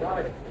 Check.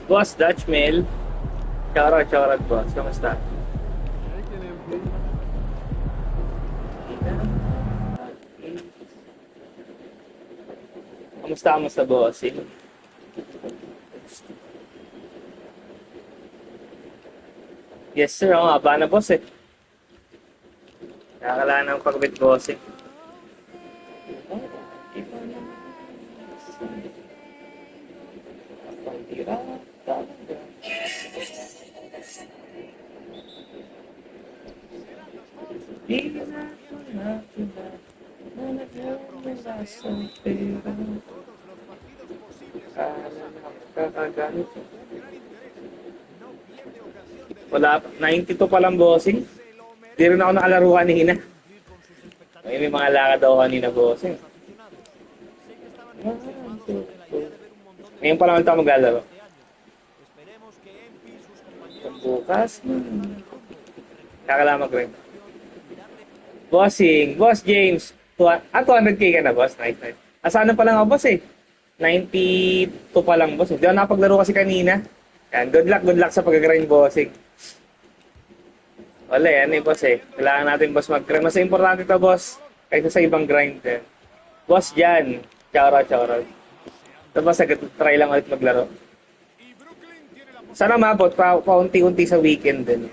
Boss Dutch Mail. Shoutout boss. Kamusta? Kamusta boss? Yes sir, ang haba na boss eh. Nakakala ng pagbit boss eh. Wala, 92 pa lang bossing. Di rin ako nakalaro kanina. May mga lakad daw kanina bossing. Ngayon pa naman tayo maglalaro. Bukas. Kakalamag rin. Bossing, Boss James. 200k ka na boss. Nice. Asana pa lang ako boss eh. 92 pa lang boss. Hindi ako nakapaglaro kasi kanina. Yan, good luck sa pag-grind, bossing. Wala yan eh, boss eh. Kailangan natin, boss, mag-grind. Mas importante to, boss, kaysa sa ibang grind eh. Boss, dyan. Chow out. Tapos, try lang ulit maglaro. Sana mabot, paunti-unti sa weekend din.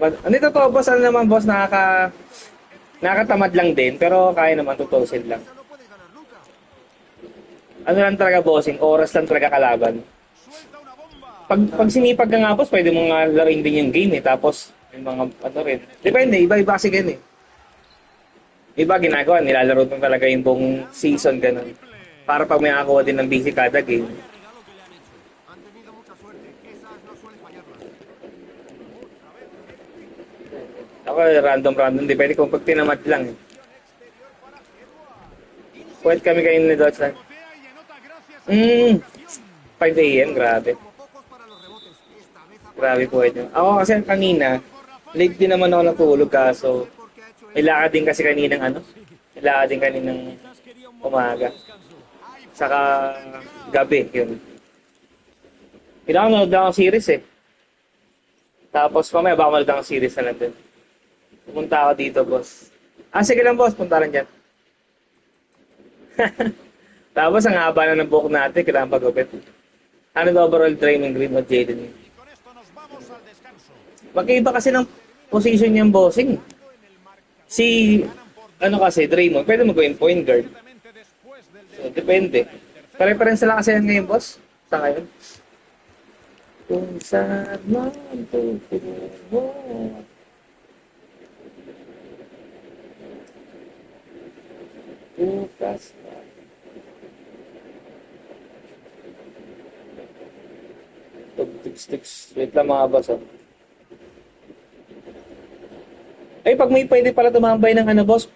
Ano ito to, boss? Ano naman, boss? Nakakatamad lang din, pero kaya naman, tutusin lang. Ano lang talaga, bossing? Oras lang talaga kalaban. Pag sinipag ka nga, boss, pwede mo nga laruin din yung game eh. Tapos, yung mga, ano rin. Depende, iba-iba kasi ganun eh. Iba ginagawa, nilalaro mo talaga yung buong season, ganun. Para pag may nakakuha din ng busy kada game. Ako, random, depende kung pag tinamad lang eh. Pwede kami kayo ni Dodge 5 AM, grabe. Grabe po ito. Ako kasi kanina, late din naman ako natulog kaso may lakad din kasi kaninang may lakad din kaninang umaga. Saka gabi, yun. Pinakanood lang ang series eh. Tapos mamaya baka manood ang series na lang din. Pumunta ako dito, boss. Sige lang, boss. Punta lang dyan. Tapos ang haba na ng buhok natin, kailangan pagupit. Ano na overall Draymond Green o Jaden? Magkaiba kasi ng position niyang bossing. Si, kasi, Draymond, pwede mag-win point guard. So, depende. Pare-parensa lang kasi yan ngayon, boss. Sa ngayon. Kung saan man tutungo. Bukas na. Tiks. Wait lang mga boss. Ay, pag may pwede pala tumambay ng boss.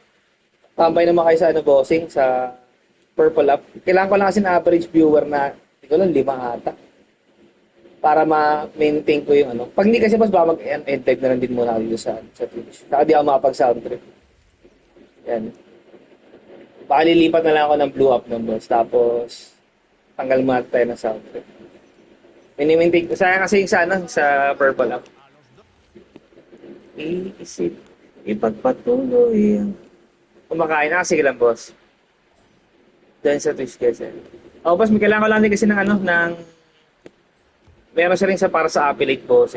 Tambay naman kayo sa bossing, sa Purple Up. Kailangan ko lang kasi na average viewer na, hindi ko lang, 5 ata. Para ma-maintain ko yung Pag hindi kasi boss, baka mag-end type na lang din muna dito sa Twitch. Saka di ako makapag-sound trip. Yan. Baka lilipat na lang ako ng blue up ng boss. Tapos, tanggal muna tayo ng sound trip. Minimaintain ko. Sayang kasi yung sa Purple Up. Iisip, ipagpatuloy. Kumakain na. Sige lang, boss. Diyan sa Twitch kasi. Boss, may kailangan ko lang din kasi ng meron siya rin para sa affiliate, boss.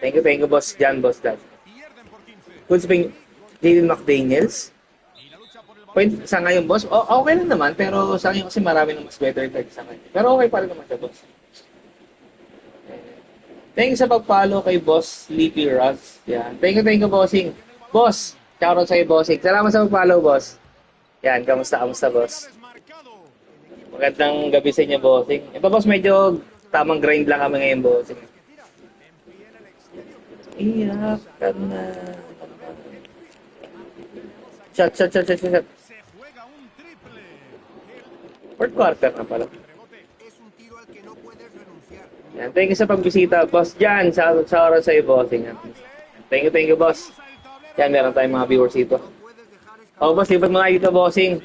Thank you, boss. Jan, boss, dad. Good spring, Jaden McDaniels. Point sa ngayon, boss. Okay lang naman, pero sa ngayon kasi marami ng mas better type sa ngayon. Pero okay pa rin naman siya, boss. Thank you sa pag-follow kay Boss Sleepy Ross. Yan. Thank you, bossing. Boss, shoutout sa'yo, bossing. Salamat sa pag-follow, boss. Yan, kamusta, boss? Magandang gabi sa inyo, bossing. Ito, boss, medyo tamang grind lang kami ngayon, bossing. Iyak ka na. Shot. Fourth quarter na pala. Yan, thank you sa pagbisita, boss. Jan, sa oras sa'yo, bossing. Thank you, boss. Yan, meron tayong mga viewers dito. Boss, lipat mo nga dito, bossing.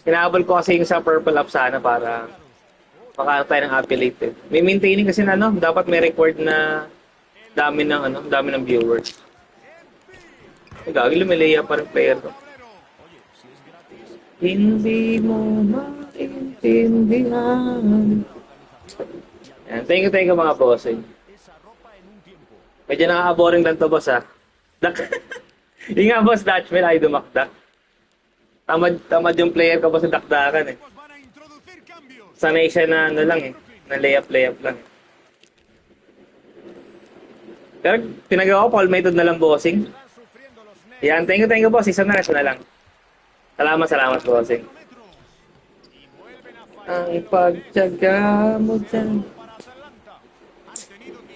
Hinahabol ko kasi yung sa Purple Up sana para makaano tayo ng affiliate. May maintaining kasi dapat may record na dami ng viewers. Gagi, lumileya pa rin player to. Hindi mo maintindihan. Yan. Thank you mga bossing. Medyo nakaka-boring lang to, boss, ha. Yung nga, boss, Dutchman ay dumakdak. Tamad yung player ko, boss, sa dakdakan, eh. Sanay siya na lang, eh. Na layup lang. Pero pinagawa ko, Paul method na lang, bossing. Yan, thank you, boss. Isa na lang. Salamat, bossing. Ang pagtyaga mo dyan.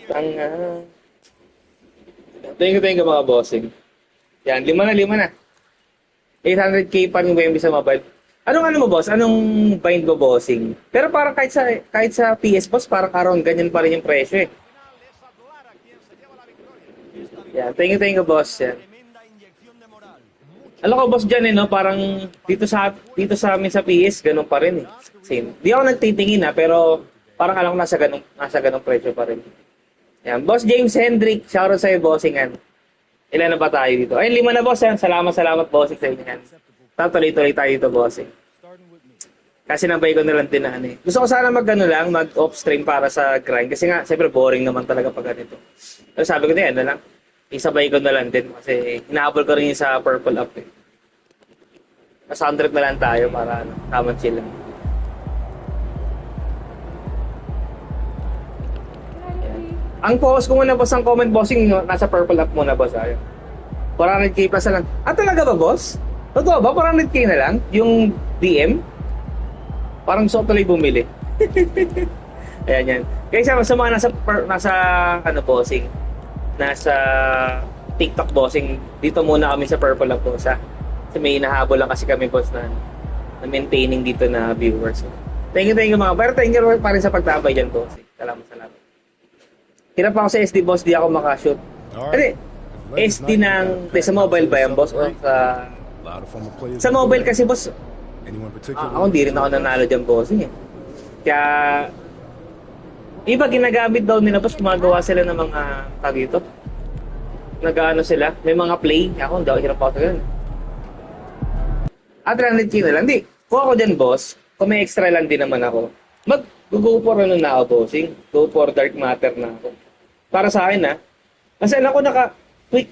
Tanga. Thank you mga bossing. Yan, 5 na. 800k pa rin yung sa mobile. Anong mo, boss? Anong bind mo, bossing? Pero parang kahit sa PS, boss, parang around ganyan pa rin yung presyo, eh. Yan, thank you, boss. Yan. Alam ko boss diyan no, parang dito sa amin sa PS ganun pa rin eh. Same. Di ako nagtitingin pero parang alam ko nasa ganung presyo pa rin. Yan, Boss James Hendrick, shoutout sa iyo bossingan. Ilan na ba tayo dito? Ay, 5 na boss yan. Salamat bossing sa inyo yan. Tuloy-tuloy tayo dito bossing. Kasi nabay ko na lang din na ano eh. Gusto ko sana mag-off stream para sa grind. Kasi nga, siyempre boring naman talaga pag ganito. Pero sabi ko na yan, lang. Isabay ko na lang din. Kasi hinahabol ko rin yung sa purple up eh. Mas 100 na lang tayo para tamang chill lang. Ang post ko muna boss, ang comment bossing, nasa purple up muna boss. Ayun. 400k plus na lang. Talaga ba boss? Totoo ba? 400k na lang? Yung DM? Parang gusto ko tuloy bumili. Ayan yan. Kaya sa mga nasa bossing, nasa TikTok bossing, dito muna kami sa purple up boss ha. Kasi may hinahabol lang kasi kami boss na maintaining dito na viewers. So, thank you mga. Pero thank you pa rin sa pagtabay dyan bossing. Salamat. Hirap ako sa SD boss, di ako makashoot. Kasi SD sa mobile ba yan boss? O sa mobile kasi boss, ako hindi rin ako nanalo dyan bossing eh. Kaya iba ginagamit daw nila boss, gumagawa sila ng mga tag ito. Nag-ano sila, may mga play. Ako hindi ako hirap ako sa ganun. 300k na lang. Di, kung ako dyan boss, kung may extra lang din naman ako, go for na ako bossing. Go for dark matter na ako. Para sa akin kasi alam ko quick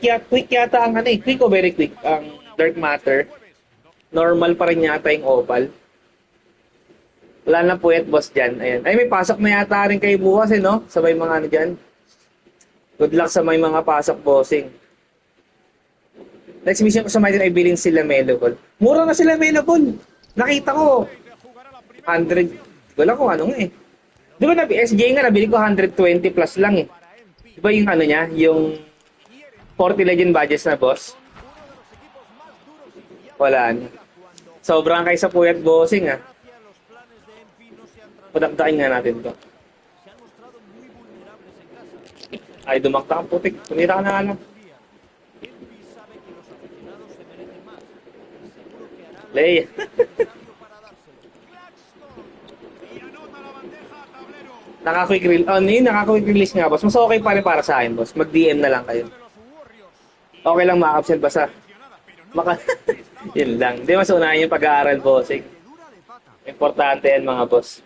yata ang quick o very quick ang dark matter. Normal pa rin yata yung opal. Wala na puyat boss dyan. Ayan. Ay, may pasok na yata rin kayo bukas no? Sabay mga dyan. Good luck sa may mga pasok bossing. Next mission ko sa MyTEAM ay bilhin sila Melobol. Mura na sila Melobol. Nakita ko 100. Wala ko eh. Di ba SJ nga nabili ko 120 plus lang eh. Di ba yung niya, yung 40 legend badges na boss? Wala na. Sobrang kaysa puyat bossing Padakdakin nga natin to. Ay, dumakta kang putik. Tumira ka na lang. Lay. Naka-quick release nga boss. Mas okay pa rin para sa akin boss. Mag-DM na lang kayo. Okay lang ma-absent basta. Yun lang. Hindi mas unahin yung pag-aaral bossing. Importante yan mga boss.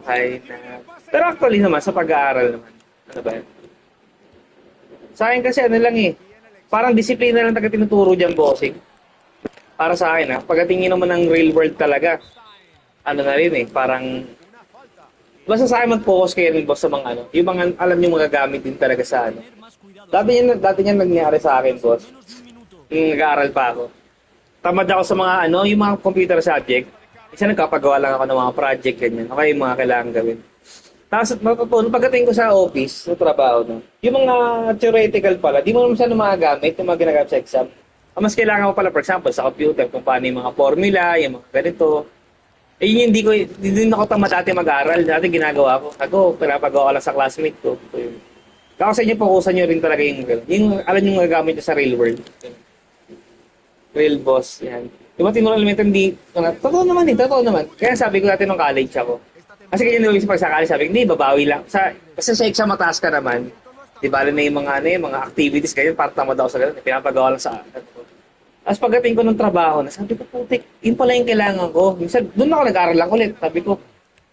Hay na. Pero actually naman sa pag-aaral naman. Ano ba yan? Sa akin kasi lang parang disiplina lang taga tinuturo dyan bossing. Para sa akin pagdatingin naman ng real world talaga. Na rin parang basta sa akin mag-focus kayo rin boss sa mga yung mga alam nyo magagamit din talaga sa Dati yan nangyari sa akin boss. Yung nag-aaral pa ako. Tamad ako sa mga yung mga computer subject. Isa nagkapagawa lang ako ng mga project ganyan. Okay, yung mga kailangan gawin. Tapos pagdating ko sa office, sa trabaho yung mga theoretical pala, di mo naman siya magagamit yung mga ginagamit sa exam. Mas kailangan mo pala for example sa computer kung paano yung mga formula, yung mga ganito. Yun hindi ako tamad dati mag-aral. Dati ginagawa ko. Pinapagawa ko lang sa classmate ko. Kako sa inyo, fokusan nyo rin talaga yung alam nyo magagamit nyo sa real world. Real boss, yan. Diba tinuruan naman hindi, totoo naman. Kaya sabi ko dati nung college ako. Kasi kaya nung pag sa college, sabi ko, hindi, babawi lang. Kasi sa exam mataas ka naman. Di ba, na yung mga activities, ganyan, para tamad ako sa ganun. Pinapagawa lang sa Tapos pagdating ko ng trabaho, sabi ko, putik, yun pala yung kailangan ko. Minsan, doon ako nag-aaral lang ulit. Sabi ko,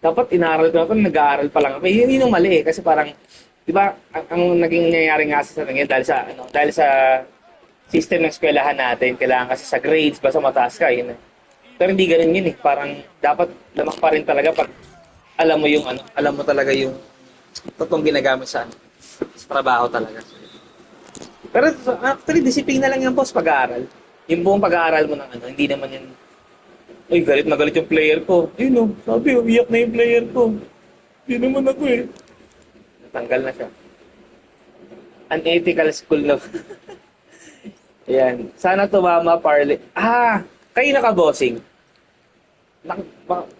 dapat inaaral ko na nag-aaral pa lang. Yun yung mali kasi parang, di ba, ang naging nangyayari nga sa nangyayari dahil sa system ng eskwelahan natin, kailangan kasi sa grades, basta mataas ka, yun Pero hindi ganun yun Parang, dapat lamak pa rin talaga pag alam mo talaga yung totoong ginagamit sa trabaho talaga. Pero actually, disiplina lang yan boss, pag-aaral. Yung buong pag-aaral mo ng hindi naman yan, ay, galit na galit yung player ko. Sabi, umiyak na yung player ko. Hindi naman ako Natanggal na siya. Unethical school na. Ayan. Sana tumama, Parley. Kayo naka-bossing.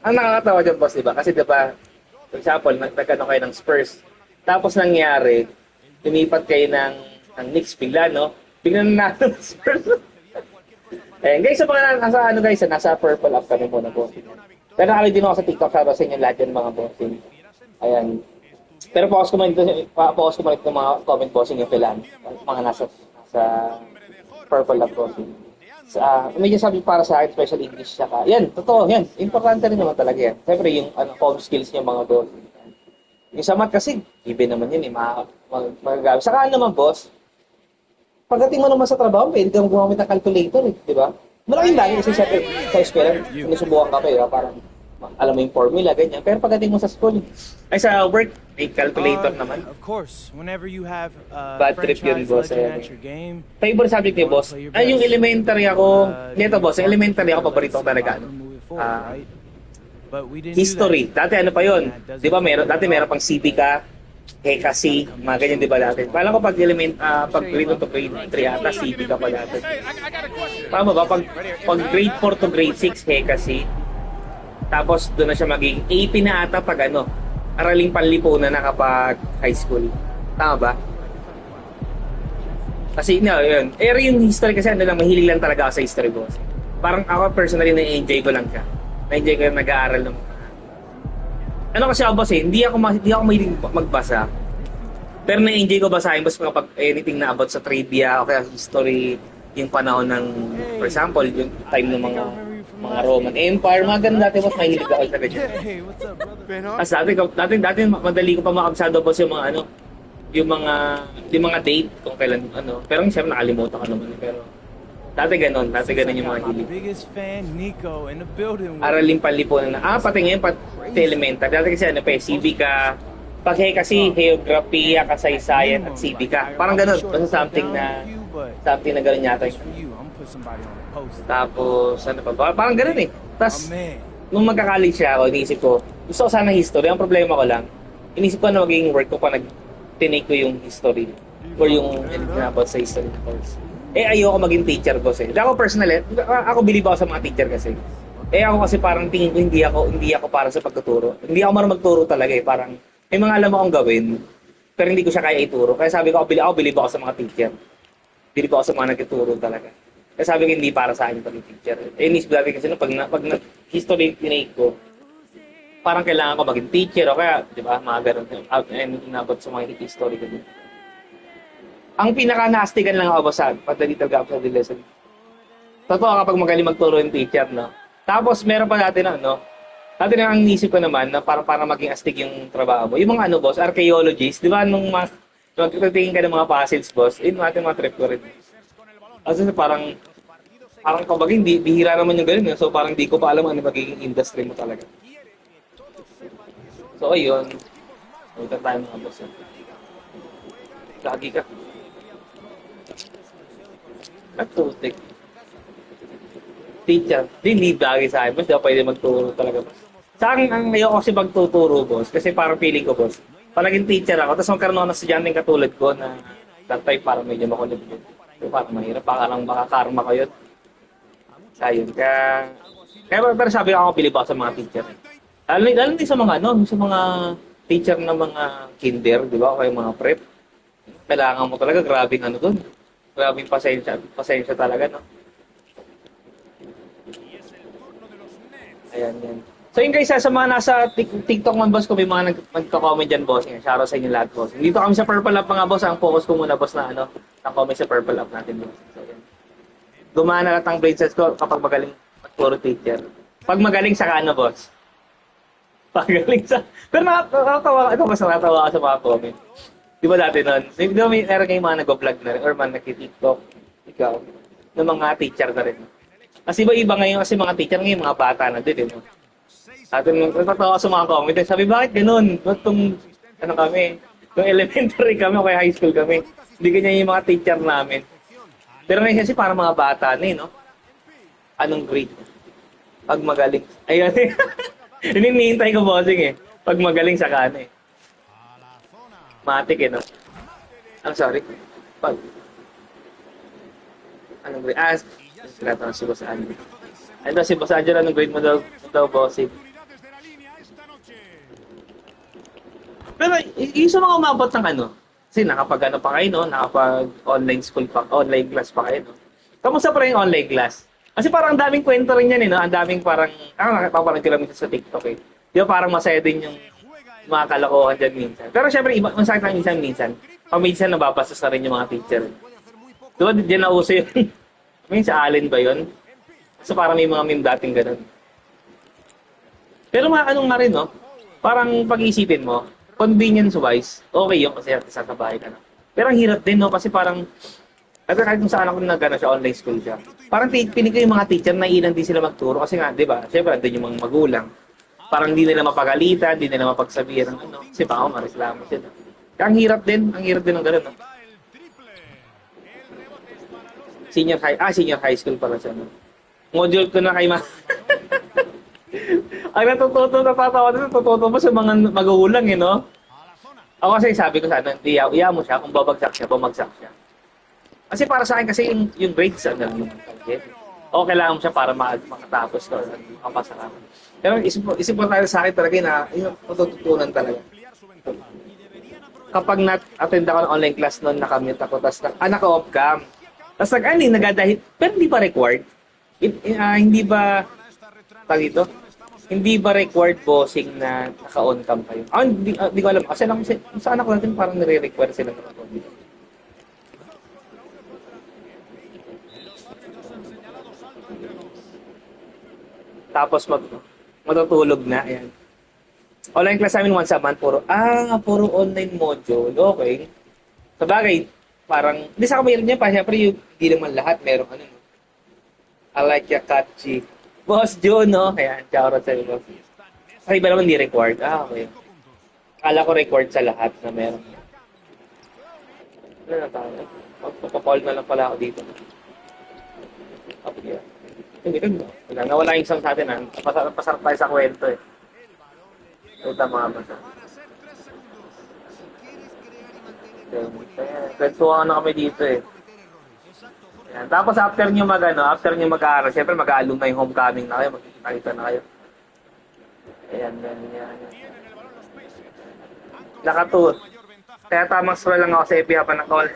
Ang nakakatawa dyan, boss, diba? Kasi diba, for example, nagkano kayo ng Spurs. Tapos nangyari, lumipat kayo ng Knicks bigla, no? Biglang na eh, guys, sa mga nasa ano guys, nasa purple up kami muna bossing. Pero nakali din ako sa TikTok, shoutout sa inyo lahat yan mga bossing. Ayan. Pero focus ko muna ito mga comment bossing yung kailan. Mga nasa purple up bossing. Medyo sabi para sa akin, special English saka. Yan, totoo, yan. Importante rin naman talaga yan. Siyempre, yung home skills niyo mga bossing. Yung sa math kasi, given naman yun eh, magagamit. Saka naman boss, pagdating mo naman sa trabaho, pwede kang gumamit ng calculator eh, di ba? Malaking bagay kasi siyempre sa eskwela, sinusubukan ka pa, diba? Parang alam mo yung formula, ganyan. Pero pagdating mo sa school, ay sa work, may calculator naman. Of course, whenever you have Bad trip yun, boss. at your game, favorite subject ni boss, ay yung elementary ako, nito boss, elementary ako, paborito ko talaga. History. Dati ano pa yun? Di ba, dati meron pang civica, kasi, mga ganyan, di ba dati? Paano ko pag grade 2 to grade 3 ata, civica pa dati. Paano ba? Pag grade 4 to grade 6, kasi. Tapos doon na siya maging AP na ata pag araling panlipunan na kapag high school. Tama ba? Kasi yun. Yung history kasi mahilig lang talaga ako sa history boss. Parang ako personally na-enjoy ko lang siya. Na-enjoy ko yung nag-aaral ng kasi ako boss hindi ako mahilig magbasa. Pero na-enjoy ko basahin boss kapag anything na about sa trivia o kaya history, yung panahon ng, for example, yung time ng mga Roman Empire, mga ganun dati boss, mahilig ako sa ganyan. Kasi dati madali ko pa makabisado boss yung mga yung mga date kung kailan pero siyempre nakalimutan ko naman pero dati ganun yung mga hilig. Araling panlipunan na pati ngayon pati elementary dati kasi civica kasi geography, kasaysayan at civica parang ganun basta something na ganun yata tapos pa ba parang ganun eh tapos nung magka-college ako iniisip ko gusto ko sana history ang problema ko lang iniisip ko na magiging work ko pa tinake ko yung history or yung about sa history course. Ayoko maging teacher boss eh. Ako personally, ako believe ako sa mga teacher kasi. Ako kasi parang tingin ko hindi ako para sa pagtuturo. Hindi ako marunong magturo talaga eh. Parang may mga alam akong gawin, pero hindi ko siya kaya ituro. Kaya sabi ko, ako believe ako sa mga teacher. Believe ako sa mga nagtuturo talaga. Kaya sabi ko, hindi para sa akin paging teacher. Inisip dati kasi pag history tinake ko, parang kailangan ko maging teacher o kaya, di ba, mga ganun. And inabot sa mga history ko din. Ang pinaka-nastigan lang ako sa pagdali talaga ako sa lesson. Totoo kapag magaling magturo yung teacher, no? Tapos meron pa dati dati na ang inisip ko naman na para maging astig yung trabaho mo. Yung mga boss, archaeologists, di ba nung magtitingin ka ng mga fossils, boss, natin mga trip ko rin. Kasi parang kumbaga bihira naman yung ganun, so parang di ko pa alam ano magiging industry mo talaga. So ayun, ito tayo mga boss. Lagi ka. Natutik. Teacher. Hindi bagay sa akin. Mas daw pwede magturo talaga. Sa akin, ang ayoko kasi magtuturo, boss. Kasi parang feeling ko, boss. Palaging teacher ako. Tapos magkaroon ako ng estudyanteng katulad ko na that type parang medyo makulit yun. So, parang mahirap. Parang makakarma ko yun. Ayun. Pero sabi ko ako, bilib ako sa mga teacher. Lalo din sa mga, sa mga teacher na mga kinder, di ba? O kaya mga prep. Kailangan mo talaga, grabing doon. Grabing pasensya talaga, no? Ayan, yan. So yun guys, sa mga nasa TikTok man, boss, kung may mga nagka-comment dyan, boss, shoutout sa inyo lahat, boss. Dito kami sa Purple Up mga boss, ang focus ko muna, boss, na comment sa Purple Up natin, boss. So, yan. Gumana lahat ang brain cells ko kapag magaling magturo teacher. Pag magaling sa boss. Pagaling sa... Pero nakatawa ka sa mga comment. Di ba dati nun? Di ba meron kayong mga nag-vlog na rin or mga nag-TikTok, ikaw, ng mga teacher na rin. Kasi iba ngayon kasi mga teacher ngayon, mga bata na din. Atin, natatawa sa mga comment. Sabi, bakit ganun? Ba't kami? Kung elementary kami o kaya high school kami. Hindi ganyan yung mga teacher namin. Pero ngayon kasi parang mga bata na no? Anong grade? Pag magaling. Ayun eh. Hinihintay ko bossing eh. Pag magaling sa matik no? I'm sorry. Anong grade? Sinatang si Boss Angel. Ito si Boss Angel, anong grade mo daw bossing? Pero yung sa mga umabot ng Kasi nakapag ano pa kayo, no? Nakapag online school pa, online class pa kayo, no? Kamusta pa rin yung online class? Kasi parang ang daming kwento rin yan, eh, no? Ang daming parang, nakapapanood ko lang minsan sa TikTok, eh. Di ba parang masaya din yung mga kalokohan dyan minsan. Pero syempre, iba, masakit lang minsan. Pag minsan nababasa na rin yung mga teacher. Di ba, dyan nauso yun? May sa Allen ba yun? So parang may mga meme dating ganun. Pero mga anong nga rin, no? Parang pag-iisipin mo, convenience-wise, okay yun kasi at sa bahay ka na. Pero ang hirap din, no? Kasi parang, kahit kung saan ako na gano'n siya, online school siya. Parang piling ko yung mga teacher na ilan din sila magturo. Kasi nga, di ba, syempre, andun yung mga magulang. Parang hindi nila mapagalitan, hindi nila mapagsabihan ng ano. Kasi baka mareklamo sila. Kaya ang hirap din ng gano'n, no? Senior high school pala siya, no? Module ko na kay ma. Ang natatawa din, natututo mo sa mga magulang, eh, no? Ako kasi sabi ko sa ano, iya mo siya, kung babagsak siya, bumagsak siya. Kasi para sa akin kasi yung grades, ano, yung target. O kailangan mo siya para makatapos ko, makapasa ka. Pero isip mo tayo sa akin talaga na yung matututunan talaga. Kapag na-attend ako ng online class noon, nakamute ako, tapos naka-off cam. Tapos nagadahit, pero hindi ba required? Hindi ba, tag ito? Hindi ba required bossing na naka-on cam kayo? Hindi ko alam. Kasi lang, sa anak ko natin parang nire-require sila ng on cam. Tapos matutulog na. Ayan. Online class namin once a month. Puro online module. Okay. Sa bagay, parang, hindi sa kamayroon niya pa. Siyempre, hindi naman lahat. Merong ano, no? I like your catchy. Boss Joe, no? Kaya, shoutout sa'yo, boss. Sa iba naman, hindi required. Okay. Kala ko required sa lahat na meron. Ano na tayo? Magpapapall na lang pala ako dito. Okay. Hindi rin, no? Nawala yung isang sa atin, ha? Pasarap tayo sa kwento, eh. Ito mga basa. Kwentuhan na kami dito, eh. Yan. Tapos after nyo mag-aaral, syempre mag-alumni homecoming na kayo, magkikita na kayo. Ayan. Nakatuot. Kaya tamang scroll lang ako sa FB habang na-call.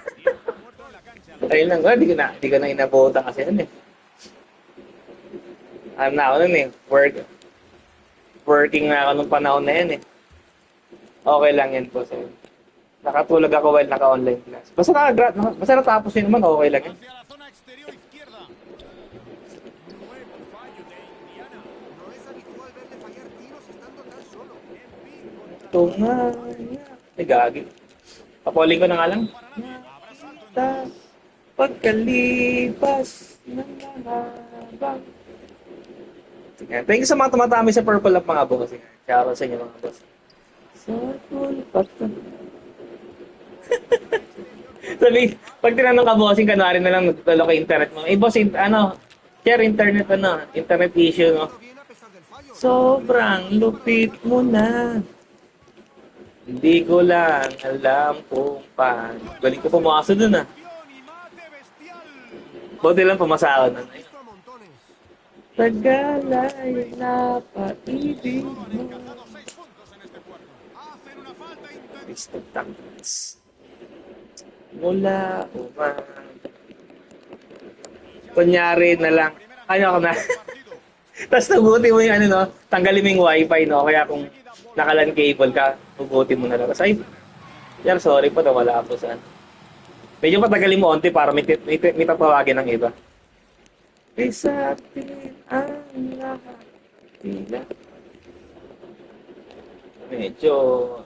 Ayun lang, di ko na inabutan kasi yun, eh. Ano na ako nun, eh. Working na ako nung panahon na yan, eh. Okay lang yan po sa'yo. Nakatulog ako while naka-online class. Basta natapos yun naman, okay lang yan. Ito nga. Ay, gagi. Papuling ko na nga lang. Nakita pagkalipas ng mahabang. Thank you sa mga tumatami sa Purple Up, mga boss. Shoutout sa inyo, mga boss. Sa pulpat. Sabi, pag tinanong ka, bossing, kanwari na lang nagtutulog kay internet mo. Eh, boss, share internet issue, no? Sobrang lupit mo na. Hindi ko lang alam kung paano. Galing ko pumasok dun, ah. Buti lang pumasa ako nun. Tagalay na paibig mo. Spectacles. Mula uman. Kunyari na lang. Ano ako na? Tapos nabuti mo yung ano, no? Tanggalin mo yung wifi, no? Kaya kung nakalan cable ka, hugutin mo na lang. Ay, yan, sorry po, nawala ako saan. Medyo patagalin mo onti para may tatawagin ng iba. Sa atin ang lahat tila. Medyo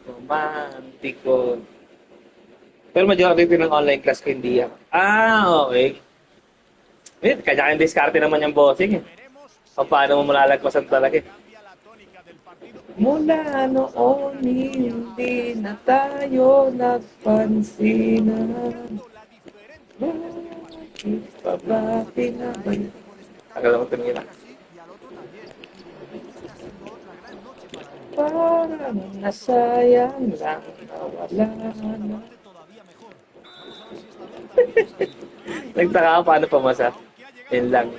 romantiko. Pero majority ng online class ko hindi ako. Okay. Kanya-kanyang diskarte naman yung bossing, eh. Paano mo malalagpasan talaga, eh. Mula noon, hindi na tayo nagpansinan. Bakit pa ba pinabay? Tagal naman tumingin. Parang nasayang lang nawala na. Nagtaka ka paano pumasa. Yun lang.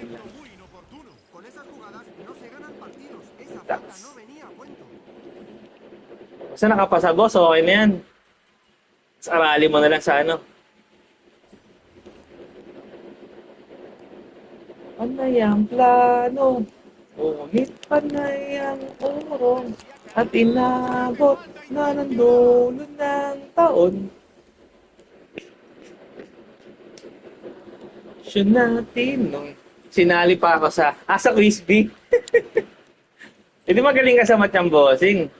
Basta nakapasa, boss, okay na yan. Tapos aralin mo na lang sa ano. Panay ang plano, ngunit panay ang urong, at inabot na ng dulo ng taon. Siya natin nung sinali pa ako sa quiz B. Hindi magaling ka sa matiyang bossing.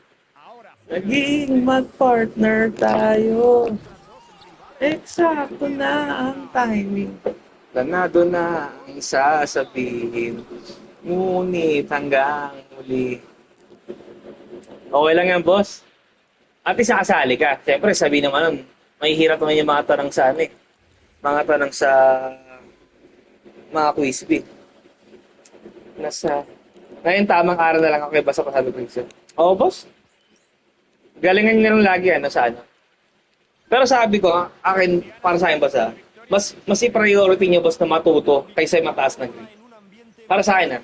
Naging mag-partner tayo. Eksakto na ang timing. Ganado na ang sasabihin. Ngunit hanggang muli. Okay lang yan, boss. At least nakasali ka. Siyempre, sabi naman nun, may hirap naman yung mga tanong sa ano eh. Mga tanong sa mga quiz B. Ngayon tamang araw na lang ako kay basa pa sabi ko isa. Oo, boss. Galingan nyo lang lagi ano sa ano. Pero sabi ko, akin, para sa akin basa, mas i-priority nyo boss na matuto kaysa mataas na grade. Para sa akin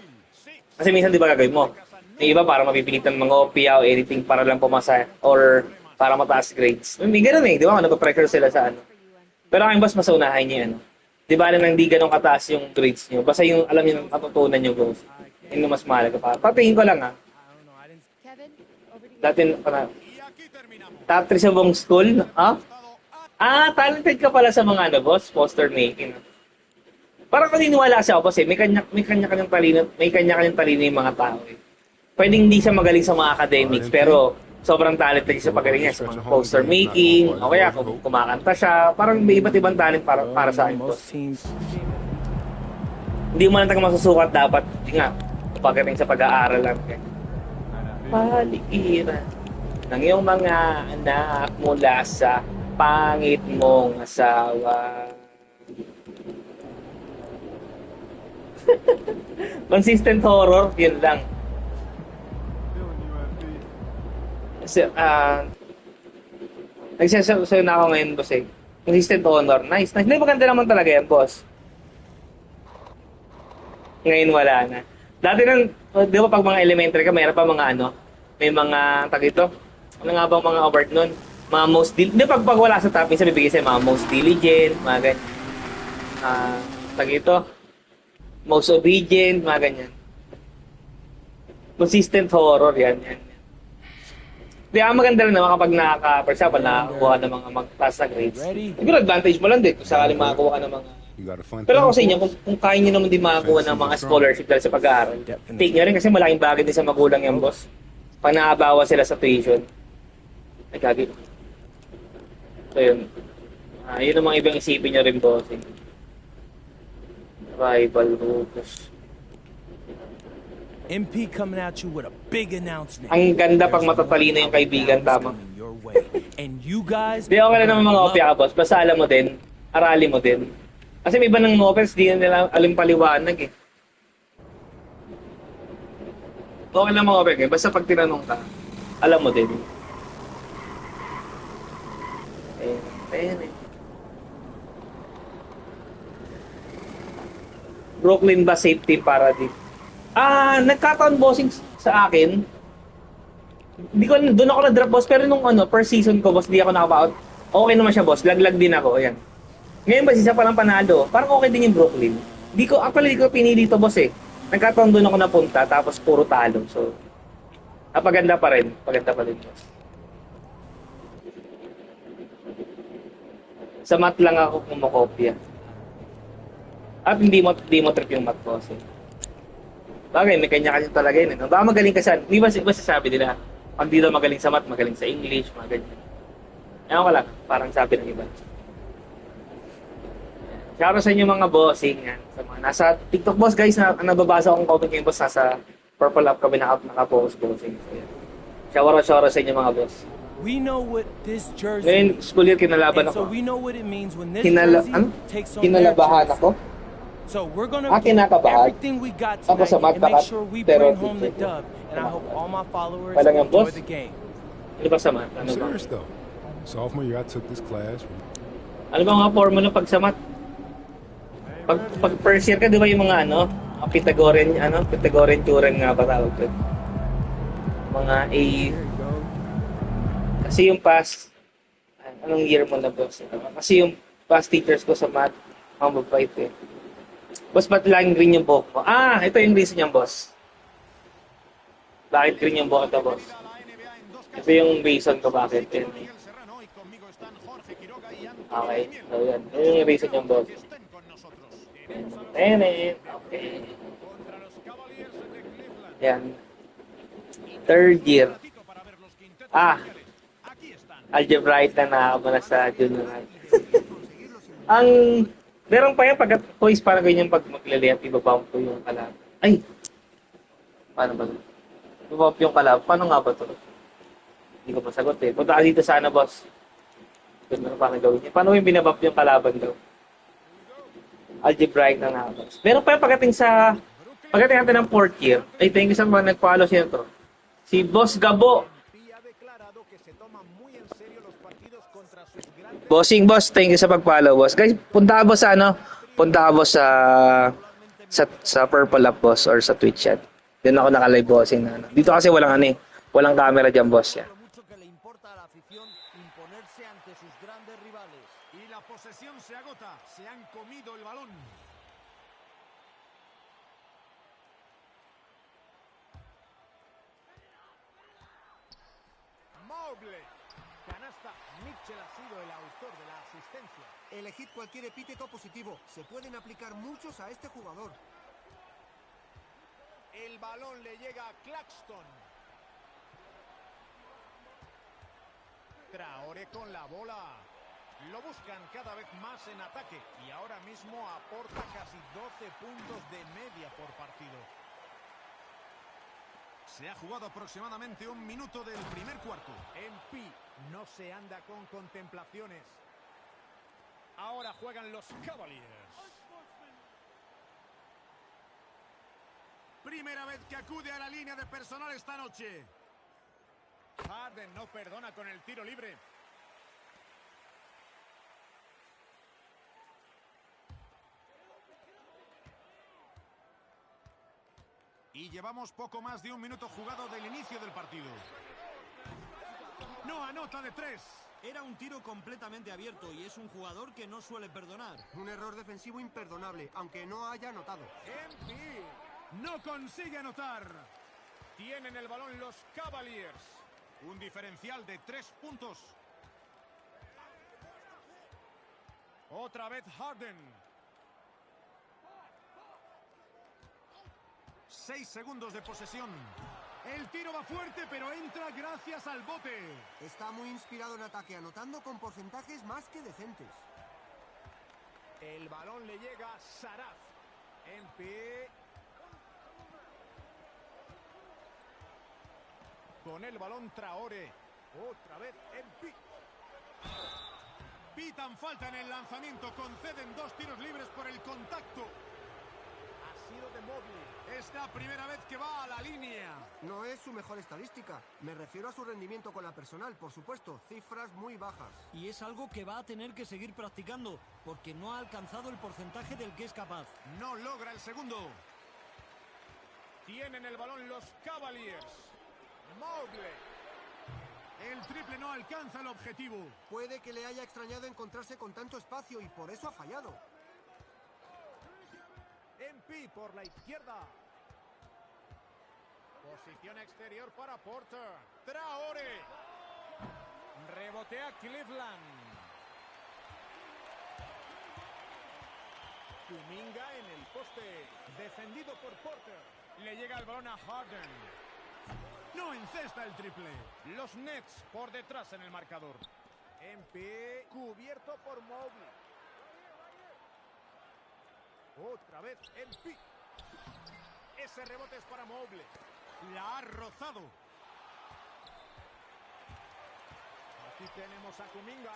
Kasi minsan di ba gagawin mo? Yung iba para mapipilitan mga opia o anything para lang pumasa or para mataas grades. May ganun eh, di ba? Nagpa-pressure sila sa ano. Pero akin boss, mas unahin nyo ano. Di ba alam nang di ganun kataas yung grades nyo. Basta yung alam nyo matutunan nyo boss. Yun yung mas mahalaga pa. Patingin ko lang Dati, top 3 sa buong school? Talented ka pala sa mga ano, boss, poster making. Parang kaniniwala siya boss eh. May kanya-kanyang talino, yung mga tao eh. Pwedeng hindi siya magaling sa mga academics, pero sobrang talented siya sa pagaling niya sa mga poster making, o kaya kung kumakanta siya, parang may iba't ibang talent para sa akin, boss. Hindi mo lang tayo masusukat dapat, nga, pagaling sa pag-aaral lang. Palikiran ng iyong mga anak mula sa pangit mong asawa. Consistent horror, yun lang. Kasi, nagsasayo na ako ngayon, boss eh. Consistent honor. Nice. Hindi, maganda naman talaga yan, boss. Ngayon wala na. Dati nang, di ba pag mga elementary ka, mayroon pa mga ano, may mga, ito, ano nga bang mga award nun? Mga most diligent, di pag wala sa topping, sa bibigay sa'yo, mga most diligent, mga ganyan. Ito, most obedient, mga ganyan. Consistent horror, yan. Di maganda rin naman kapag for example, nakakuha ng mga magtaas na grades. Siguro advantage mo lang din kung sakaling makakuha ka ng mga. Pero ako sa inyo, kung kaya nyo naman din makakuha ng mga scholarship dahil sa pag-aaral, take nyo rin kasi malaking bagay din sa magulang yan, boss. Pag nakabawa sila sa tuition. Ay, kagi. So, yun. Yun ang mga ibang isipin nyo rin, boss. Rival focus. MP coming at you with a big announcement. Ang ganda pag matatalino yung kaibigan, tama. And you guys, di okay lang naman mga opya ka, boss. Basta alam mo din, aralin mo din. Kasi may iba ng novels, di na nila alam paliwanag eh. Okay lang mga opya, basta pag tinanong ka, alam mo din. Ayan. Brooklyn ba safety paradigm? Nagkataon bossing sa akin. Hindi ko doon ako na-drop boss pero nung per season ko boss di ako nakapa-out. Okay naman siya boss, laglag din ako, ayan. Ngayon ba siya palang panalo? Parang okay din yung Brooklyn. Di ko pinili to boss eh. Nagkataon doon ako napunta tapos puro talo. So paganda pa rin boss. Sa math lang ako kumokopya. At hindi mo trip yung math boss eh. Bagay, may kanya-kanya talaga yun. Baka magaling ka sa, di ba sasabi nila, pag di daw magaling sa math, magaling sa English, mga ganyan. Ewan ko lang, parang sabi ng iba. Shout out sa inyo mga bossing. Yan, sa mga nasa TikTok boss guys, nababasa akong comment kayo boss, nasa purple up kami naka-post bossing. So, yan. Shout out sa inyo mga boss. We know what this jersey ngayon, school year, kinalaban ako. So we know what it means when this jersey takes on kinalabahan ako? So we're gonna do everything we got tonight and make sure we bring home the dub. And I hope all my followers enjoy the game. Ano ba sa math? I'm serious though. Sophomore year, I took this class. Ano ba mga formula pag sa math? Pag first year ka, di ba yung mga Pythagorean theorem nga ba tawag ko? Mga A. Kasi yung past, Anong year mo na, boss? Kasi yung past teachers ko sa math, ang mabait eh. Boss, ba't laging green yung buhok mo? Ah, ito yung reason niyan, boss. Bakit green yung buhok ito, boss? Ito yung reason ko bakit. Yun. Okay, so yan. Yun yung reason niyan, boss. Okay. Yan. Third year. Ah, algebraic na ako na sa junior high. Ang meron pa yan pag toys para ganyan pag magle-layup ibabump ko yung kalaban. Ay, paano ba? Ibabump yung kalaban. Paano nga ba to? Hindi ko masagot eh. Punta ka dito sana, boss. Ganun paano gawin niya. Paano yung binabump yung kalaban daw? Algebraic na nga, boss. Meron pa yan pagdating natin ng fourth year. Ay, thank you sa mga nag-follow siya to. Si Boss Gabo. Bossing boss, thank you sa pag-follow, boss. Guys, punta ka boss sa ano? Punta ka boss sa Purple App, boss, or sa Twitch chat. Doon ako naka-live bossing na ano. Dito kasi walang ano eh. Walang camera diyan, boss yan. Canasta, Mitchell ha sido el autor de la asistencia. Elegid cualquier epíteto positivo. Se pueden aplicar muchos a este jugador. El balón le llega a Claxton. Traore con la bola. Lo buscan cada vez más en ataque y ahora mismo aporta casi 12 puntos de media por partido. Se ha jugado aproximadamente un minuto del primer cuarto. MP no se anda con contemplaciones. Ahora juegan los Cavaliers. Primera vez que acude a la línea de personal esta noche. Harden no perdona con el tiro libre. Y llevamos poco más de un minuto jugado del inicio del partido. No anota de tres. Era un tiro completamente abierto y es un jugador que no suele perdonar. Un error defensivo imperdonable, aunque no haya anotado. MP no consigue anotar. Tienen el balón los Cavaliers. Un diferencial de 3 puntos. Otra vez Harden. 6 segundos de posesión. El tiro va fuerte, pero entra gracias al bote. Está muy inspirado en ataque, anotando con porcentajes más que decentes. El balón le llega a Saraf. En pie. Con el balón Traore. Otra vez en pie. Pitan falta en el lanzamiento. Conceden 2 tiros libres por el contacto. De Mobley. Es la primera vez que va a la línea. No es su mejor estadística. Me refiero a su rendimiento con la personal, por supuesto. Cifras muy bajas. Y es algo que va a tener que seguir practicando, porque no ha alcanzado el porcentaje del que es capaz. No logra el segundo. Tienen el balón los Cavaliers. Mobley. El triple no alcanza el objetivo. Puede que le haya extrañado encontrarse con tanto espacio y por eso ha fallado. MP por la izquierda. Posición exterior para Porter. Traore. Rebotea Cleveland. Kuminga en el poste. Defendido por Porter. Le llega el balón a Harden. No encesta el triple. Los Nets por detrás en el marcador. MP cubierto por Mobley. Otra vez MP. Ese rebote es para Mobley. La ha rozado. Aquí tenemos a Kuminga.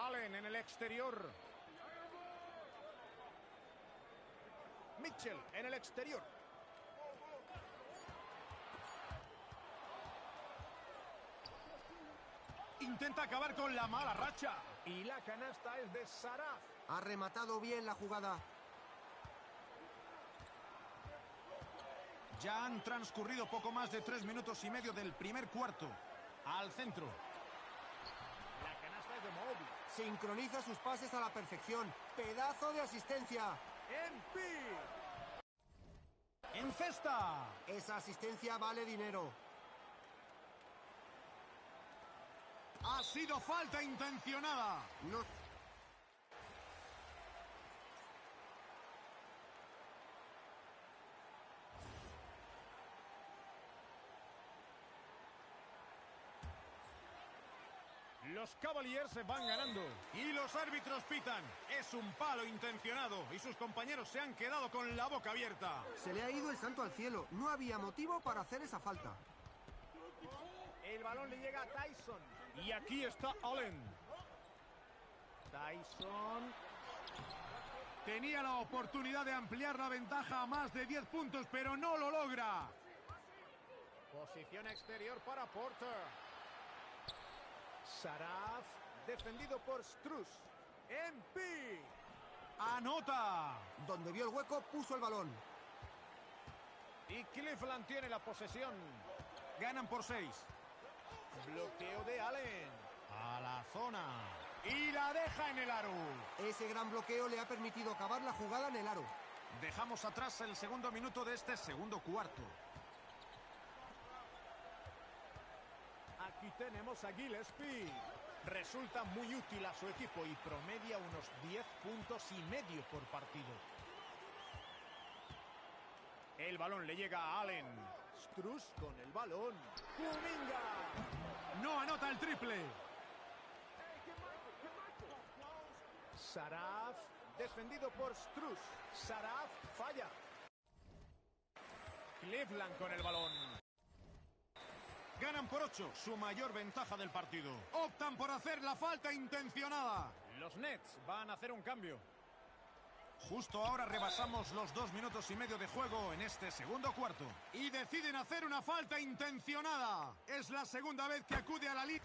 Allen en el exterior. Mitchell en el exterior. Intenta acabar con la mala racha. Y la canasta es de Saraf. Ha rematado bien la jugada. Ya han transcurrido poco más de 3 minutos y medio del primer cuarto. Al centro. Sincroniza sus pases a la perfección. ¡Pedazo de asistencia! MP. En cesta. Esa asistencia vale dinero. Ha sido falta intencionada. No. Los Cavaliers se van ganando. Y los árbitros pitan. Es un palo intencionado. Y sus compañeros se han quedado con la boca abierta. Se le ha ido el santo al cielo. No había motivo para hacer esa falta. El balón le llega a Tyson. Y aquí está Allen. Tyson. Tenía la oportunidad de ampliar la ventaja a más de 10 puntos, pero no lo logra. Posición exterior para Porter. Saraf, defendido por Strus. MP. Anota. Donde vio el hueco, puso el balón. Y Cleveland tiene la posesión. Ganan por 6. Bloqueo de Allen. A la zona. Y la deja en el aro. Ese gran bloqueo le ha permitido acabar la jugada en el aro. Dejamos atrás el segundo minuto de este segundo cuarto. Aquí tenemos a Gillespie. Resulta muy útil a su equipo y promedia unos 10 puntos y medio por partido. El balón le llega a Allen. Strus con el balón. ¡Kuminga! No anota el triple. Saraf, defendido por Strus. Saraf falla. Cleveland con el balón. Ganan por 8, su mayor ventaja del partido. Optan por hacer la falta intencionada. Los Nets van a hacer un cambio. Justo ahora rebasamos los 2 minutos y medio de juego en este segundo cuarto. Y deciden hacer una falta intencionada. Es la segunda vez que acude a la línea.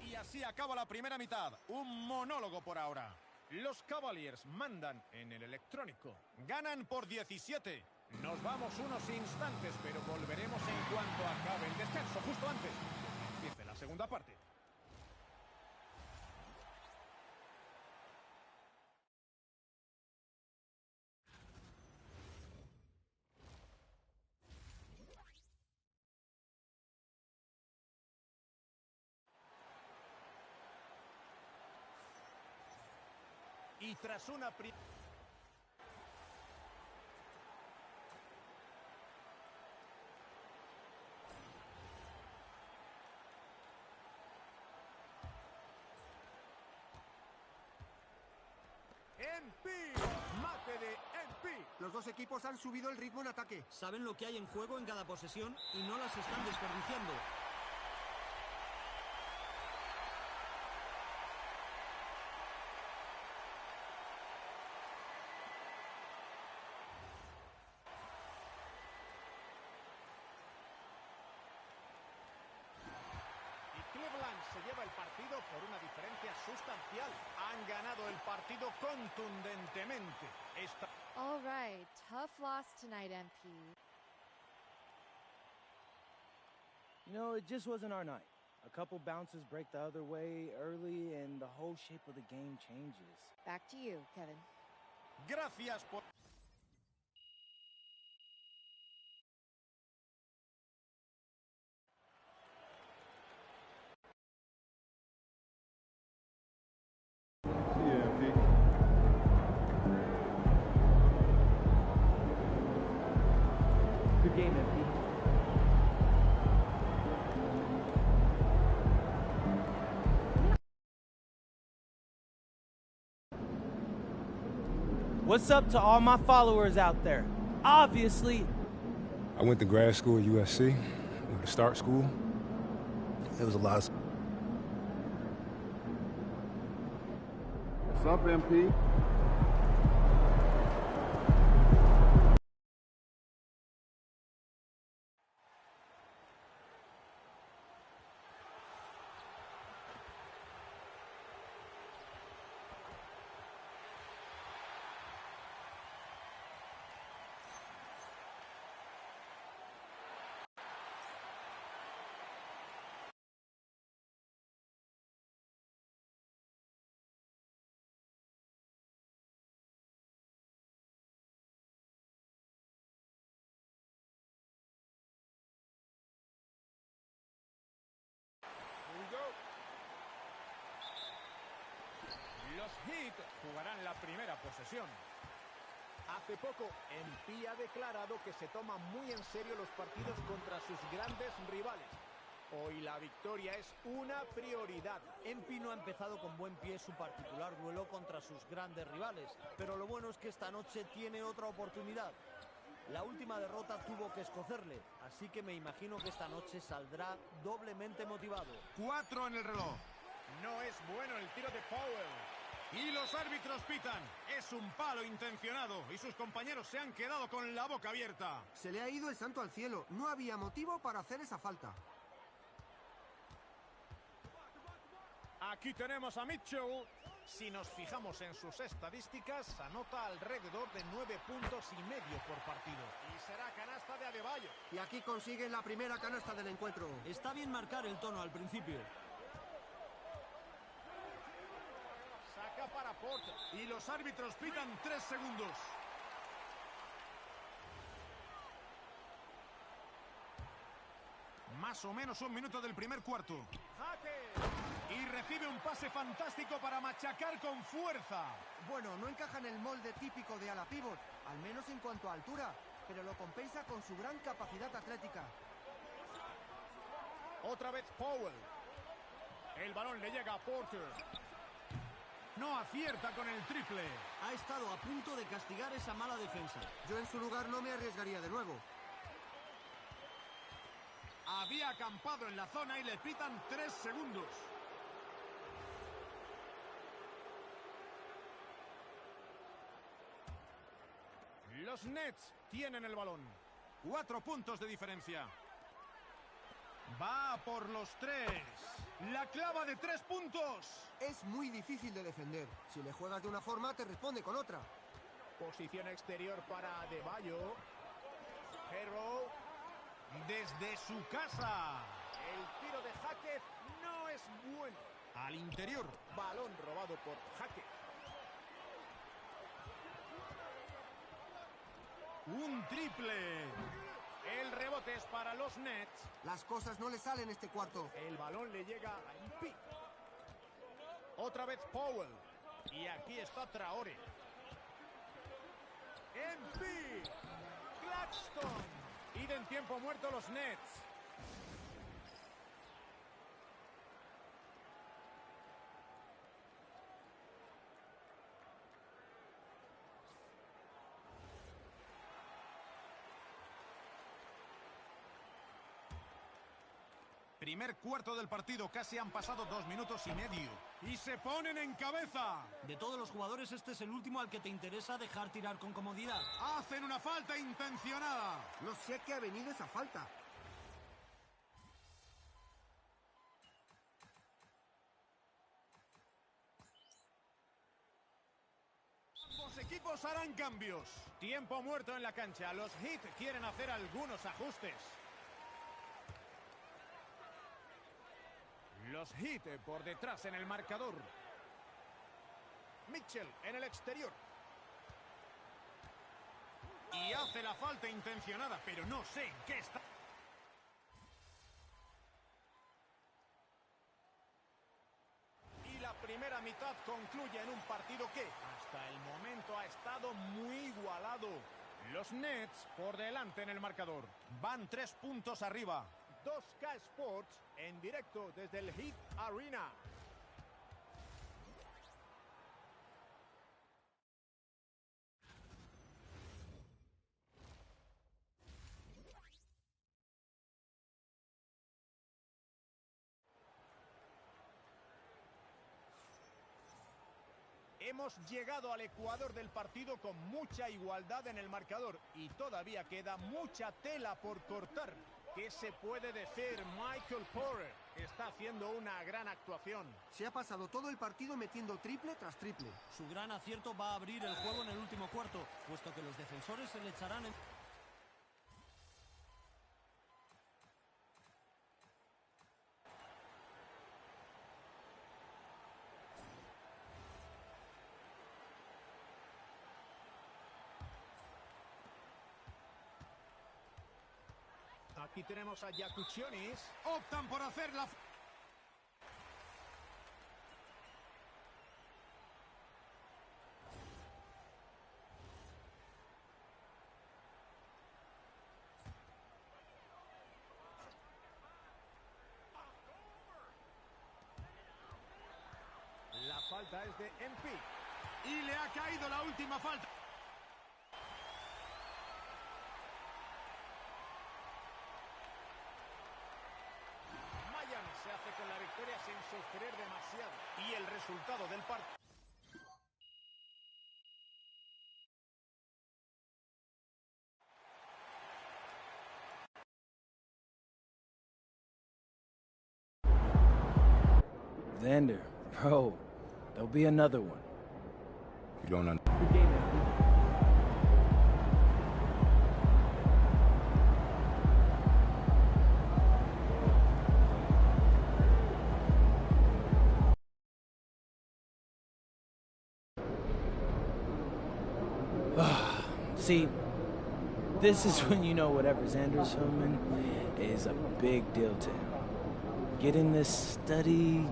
Y así acaba la primera mitad. Un monólogo por ahora. Los Cavaliers mandan en el electrónico. Ganan por 17. Nos vamos unos instantes, pero volveremos en cuanto acabe el descanso, justo antes de que empiece la segunda parte. Y tras una MP, mate de MP. Los dos equipos han subido el ritmo en ataque. Saben lo que hay en juego en cada posesión y no las están desperdiciando. Cleveland se lleva el partido por una diferencia sustancial. Han ganado el partido contundentemente. All right, tough loss tonight, MP. You know, it just wasn't our night. A couple bounces break the other way early, and the whole shape of the game changes. Back to you, Kevin. Gracias por... Good game, MP. What's up to all my followers out there? Obviously, I went to grad school at USC, went to start school. It was a lot. What's up, MP? Los Heat jugarán la primera posesión. Hace poco, MP ha declarado que se toma muy en serio los partidos contra sus grandes rivales. Hoy la victoria es una prioridad. MP no ha empezado con buen pie su particular duelo contra sus grandes rivales, pero lo bueno es que esta noche tiene otra oportunidad. La última derrota tuvo que escocerle, así que me imagino que esta noche saldrá doblemente motivado. 4 en el reloj. No es bueno el tiro de Powell. Y los árbitros pitan. Es un palo intencionado y sus compañeros se han quedado con la boca abierta. Se le ha ido el santo al cielo. No había motivo para hacer esa falta. Aquí tenemos a Mitchell. Si nos fijamos en sus estadísticas, anota alrededor de 9,5 puntos por partido. Y será canasta de Adebayo. Y aquí consiguen la primera canasta del encuentro. Está bien marcar el tono al principio. Saca para Porter. Y los árbitros pitan 3 segundos. Más o menos un minuto del primer cuarto. ¡Jaque! Y recibe un pase fantástico para machacar con fuerza. Bueno, no encaja en el molde típico de ala pívot, al menos en cuanto a altura, pero lo compensa con su gran capacidad atlética. Otra vez Powell. El balón le llega a Porter. No acierta con el triple. Ha estado a punto de castigar esa mala defensa. Yo en su lugar no me arriesgaría de nuevo. Había acampado en la zona y le pitan 3 segundos. Los Nets tienen el balón. 4 puntos de diferencia. Va por los 3. La clava de 3 puntos. Es muy difícil de defender. Si le juegas de una forma, te responde con otra. Posición exterior para Adebayo. Herro. Desde su casa. El tiro de Jaque no es bueno. Al interior. Balón robado por Jaque. Un triple. El rebote es para los Nets. Las cosas no le salen este cuarto. El balón le llega a MP. Otra vez Powell. Y aquí está Traore. MP. Claxton. Piden tiempo muerto los Nets. Primer cuarto del partido, casi han pasado 2 minutos y medio. Y se ponen en cabeza. De todos los jugadores, este es el último al que te interesa dejar tirar con comodidad. Hacen una falta intencionada. No sé a qué ha venido esa falta. Ambos equipos harán cambios. Tiempo muerto en la cancha. Los Heat quieren hacer algunos ajustes. Los Heat por detrás en el marcador. Mitchell en el exterior. Y hace la falta intencionada, pero no sé en qué está. Y la primera mitad concluye en un partido que, hasta el momento, ha estado muy igualado. Los Nets por delante en el marcador. Van 3 puntos arriba. 2K Sports en directo desde el Heat Arena. Hemos llegado al ecuador del partido con mucha igualdad en el marcador y todavía queda mucha tela por cortar. ¿Qué se puede decir? Michael Porter está haciendo una gran actuación. Se ha pasado todo el partido metiendo triple tras triple. Su gran acierto va a abrir el juego en el último cuarto, puesto que los defensores se le echarán en... Aquí tenemos a Jakučionis. Optan por hacer la... Esta es de MP. Y le ha caído la última falta. Miami se hace con la victoria sin sufrir demasiado. Y el resultado del partido. Xander, bro, there'll be another one. You don't understand. See, this is when you know whatever Xander's filming is a big deal to him. Getting this study.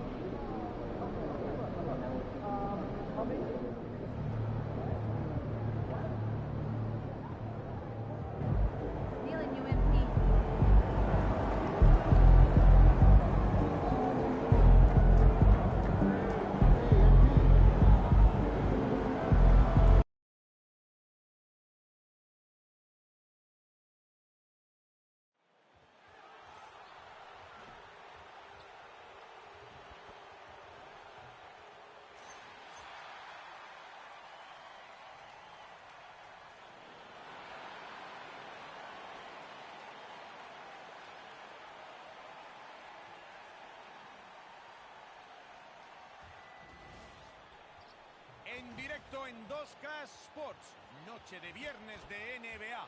En directo en 2K Sports. Noche de viernes de NBA.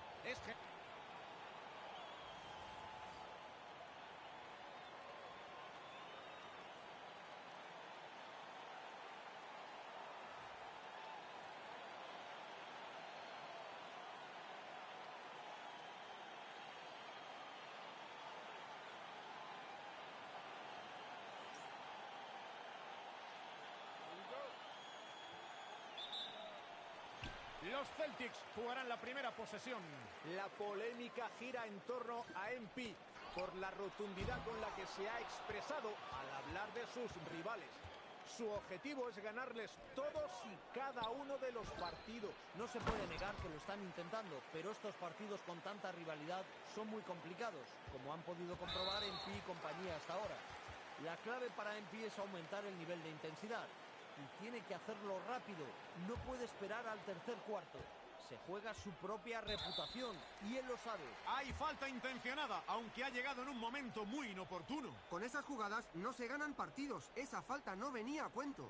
Los Celtics jugarán la primera posesión. La polémica gira en torno a MP por la rotundidad con la que se ha expresado al hablar de sus rivales. Su objetivo es ganarles todos y cada uno de los partidos. No se puede negar que lo están intentando, pero estos partidos con tanta rivalidad son muy complicados, como han podido comprobar MP y compañía hasta ahora. La clave para MP es aumentar el nivel de intensidad. Y tiene que hacerlo rápido, no puede esperar al tercer cuarto. Se juega su propia reputación y él lo sabe. Hay falta intencionada, aunque ha llegado en un momento muy inoportuno. Con esas jugadas no se ganan partidos. Esa falta no venía a cuento.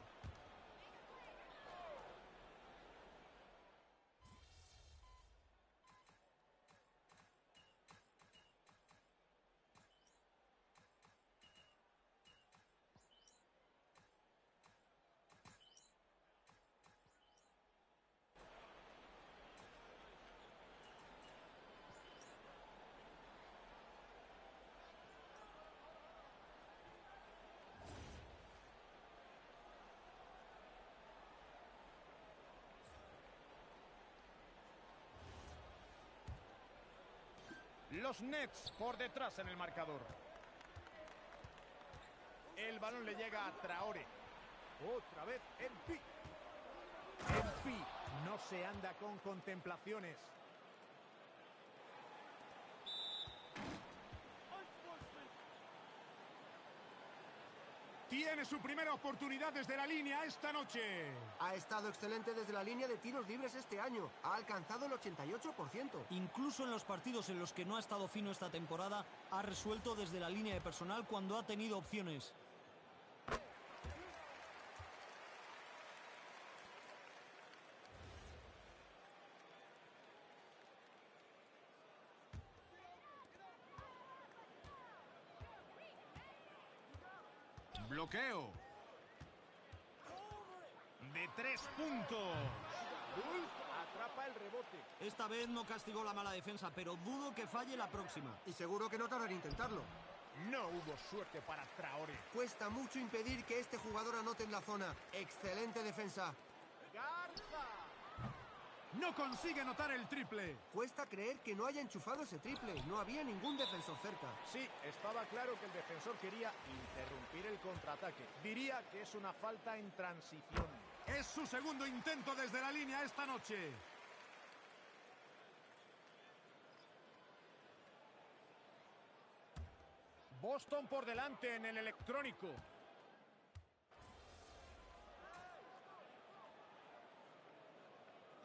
Los Nets por detrás en el marcador. El balón le llega a Traore. Otra vez MP. MP no se anda con contemplaciones. Tiene su primera oportunidad desde la línea esta noche. Ha estado excelente desde la línea de tiros libres este año. Ha alcanzado el 88%. Incluso en los partidos en los que no ha estado fino esta temporada, ha resuelto desde la línea de personal cuando ha tenido opciones. Bloqueo. De 3 puntos. Atrapa el rebote. Esta vez no castigó la mala defensa, pero dudo que falle la próxima. Y seguro que no tardará en intentarlo. No hubo suerte para Traore. Cuesta mucho impedir que este jugador anote en la zona. Excelente defensa. ¡Garza! No consigue anotar el triple. Cuesta creer que no haya enchufado ese triple. No había ningún defensor cerca. Sí, estaba claro que el defensor quería interrumpir el contraataque. Diría que es una falta en transición. Es su segundo intento desde la línea esta noche. Boston por delante en el electrónico.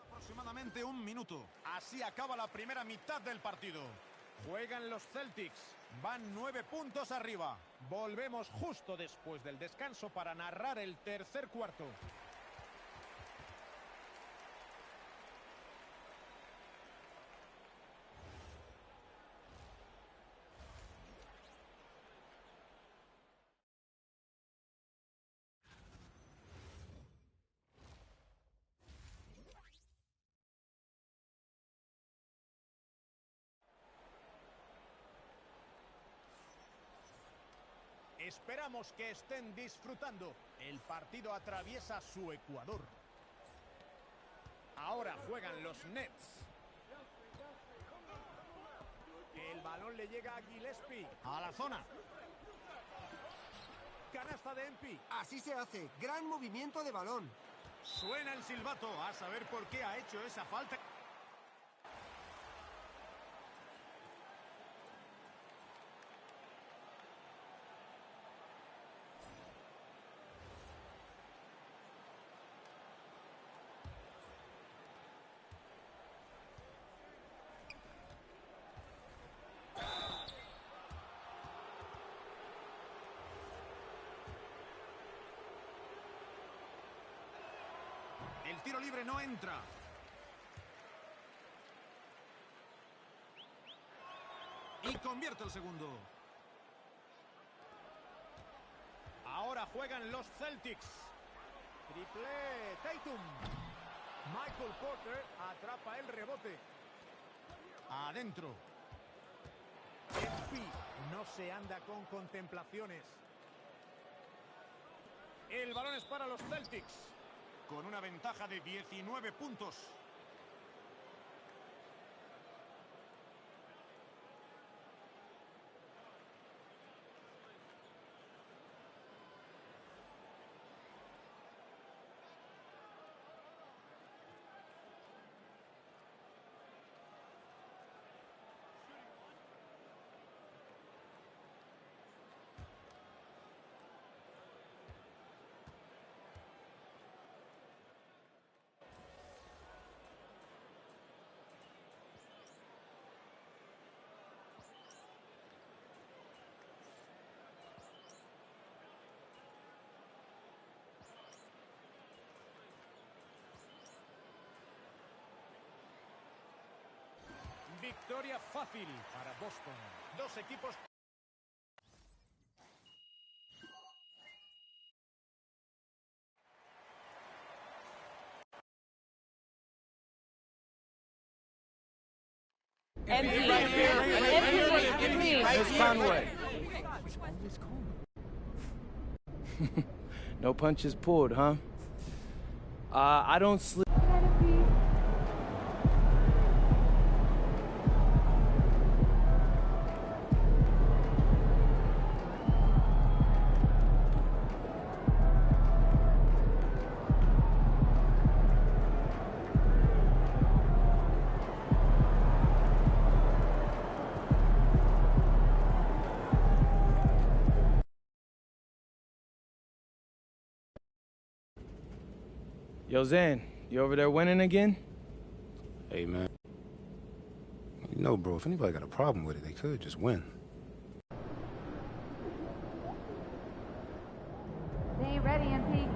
Aproximadamente un minuto. Así acaba la primera mitad del partido. Juegan los Celtics. Van 9 puntos arriba. Volvemos justo después del descanso para narrar el tercer cuarto. Esperamos que estén disfrutando. El partido atraviesa su ecuador. Ahora juegan los Nets. El balón le llega a Gillespie. A la zona. Canasta de Empi. Así se hace. Gran movimiento de balón. Suena el silbato. A saber por qué ha hecho esa falta. El tiro libre no entra. Y convierte el segundo. Ahora juegan los Celtics. Triple Tatum. Michael Porter atrapa el rebote. Adentro. Empi no se anda con contemplaciones. El balón es para los Celtics. Con una ventaja de 19 puntos. Victoria fácil para Boston. Dos equipos. Miss Conway. No punches pulled, huh? I don't sleep. Yo, Zan, you over there winning again? Hey, man. You know, bro, if anybody got a problem with it, they could just win. They ain't ready, MP.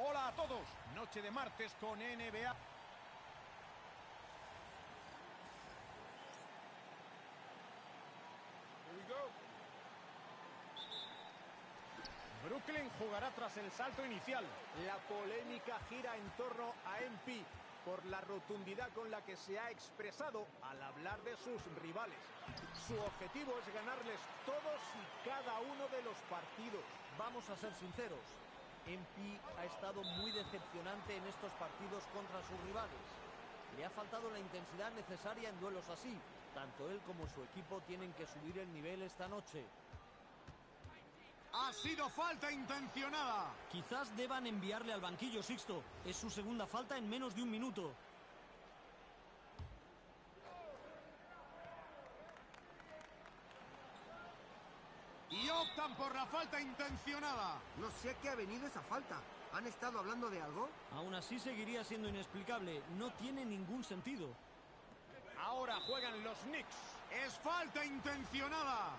Hola a todos. Noche de martes con NBA. Brooklyn jugará tras el salto inicial. La polémica gira en torno a Empi. por la rotundidad con la que se ha expresado al hablar de sus rivales. Su objetivo es ganarles todos y cada uno de los partidos. Vamos a ser sinceros, MP ha estado muy decepcionante en estos partidos contra sus rivales. Le ha faltado la intensidad necesaria en duelos así. Tanto él como su equipo tienen que subir el nivel esta noche. Ha sido falta intencionada. Quizás deban enviarle al banquillo, Sixto. Es su segunda falta en menos de un minuto. Y optan por la falta intencionada. No sé a qué ha venido esa falta. ¿Han estado hablando de algo? Aún así seguiría siendo inexplicable. No tiene ningún sentido. Ahora juegan los Knicks. Es falta intencionada.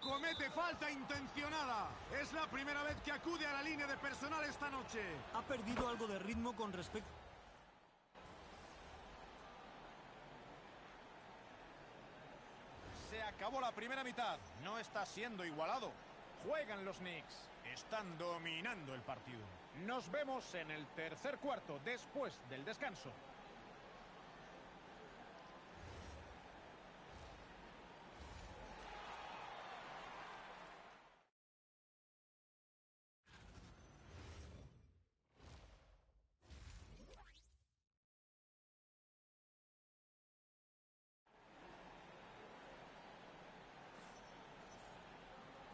Comete falta intencionada. Es la primera vez que acude a la línea de personal esta noche. Ha perdido algo de ritmo con respecto... Se acabó la primera mitad. No está siendo igualado. Juegan los Knicks. Están dominando el partido. Nos vemos en el tercer cuarto, después del descanso.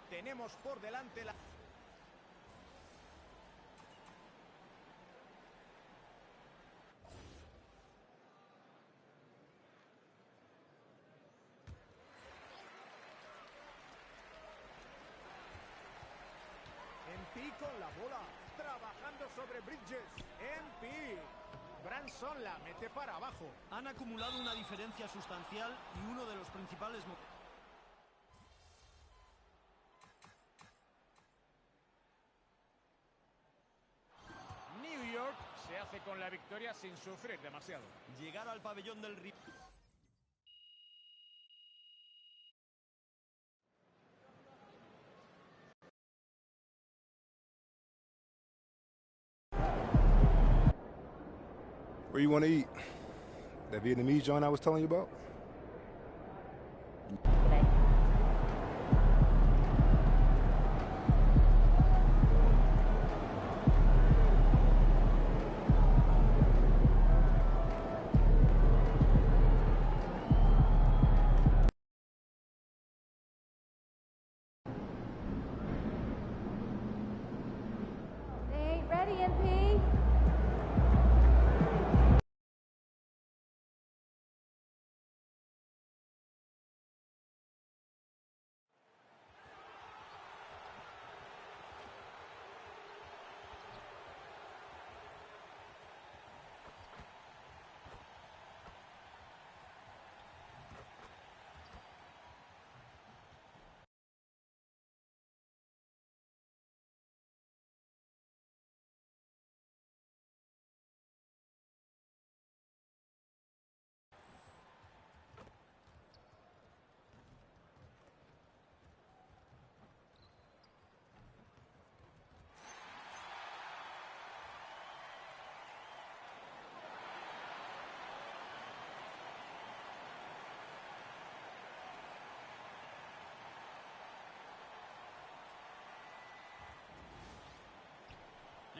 Tenemos por delante la... MP con la bola, trabajando sobre Bridges. MP. Branson la mete para abajo. Han acumulado una diferencia sustancial y uno de los principales... New York se hace con la victoria sin sufrir demasiado. Llegar al pabellón del rival... Where you want to eat? That Vietnamese joint I was telling you about? They ain't ready, MP.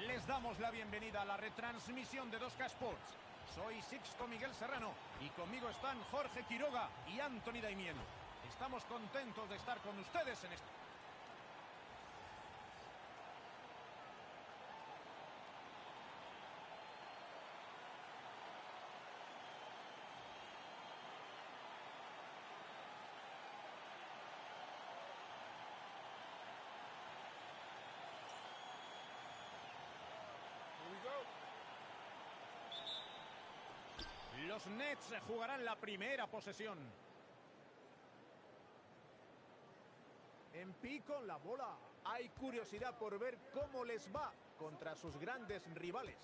Les damos la bienvenida a la retransmisión de 2K Sports. Soy Sixto Miguel Serrano y conmigo están Jorge Quiroga y Anthony Daimiel. Estamos contentos de estar con ustedes en este... Los Nets jugarán la primera posesión. MP con la bola. Hay curiosidad por ver cómo les va contra sus grandes rivales.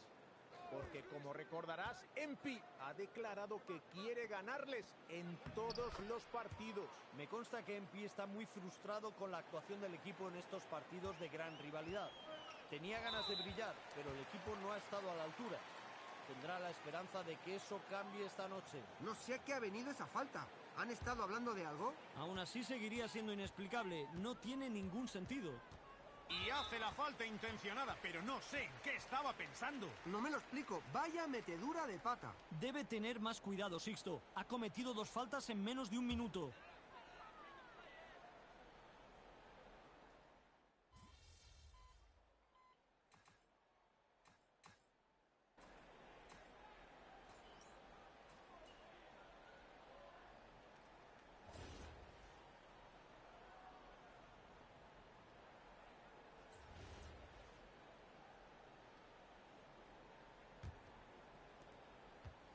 Porque como recordarás, MP ha declarado que quiere ganarles en todos los partidos. Me consta que MP está muy frustrado con la actuación del equipo en estos partidos de gran rivalidad. Tenía ganas de brillar, pero el equipo no ha estado a la altura. Tendrá la esperanza de que eso cambie esta noche. No sé a qué ha venido esa falta. ¿Han estado hablando de algo? Aún así seguiría siendo inexplicable. No tiene ningún sentido. Y hace la falta intencionada, pero no sé en qué estaba pensando. No me lo explico. Vaya metedura de pata. Debe tener más cuidado, Sixto. Ha cometido 2 faltas en menos de un minuto.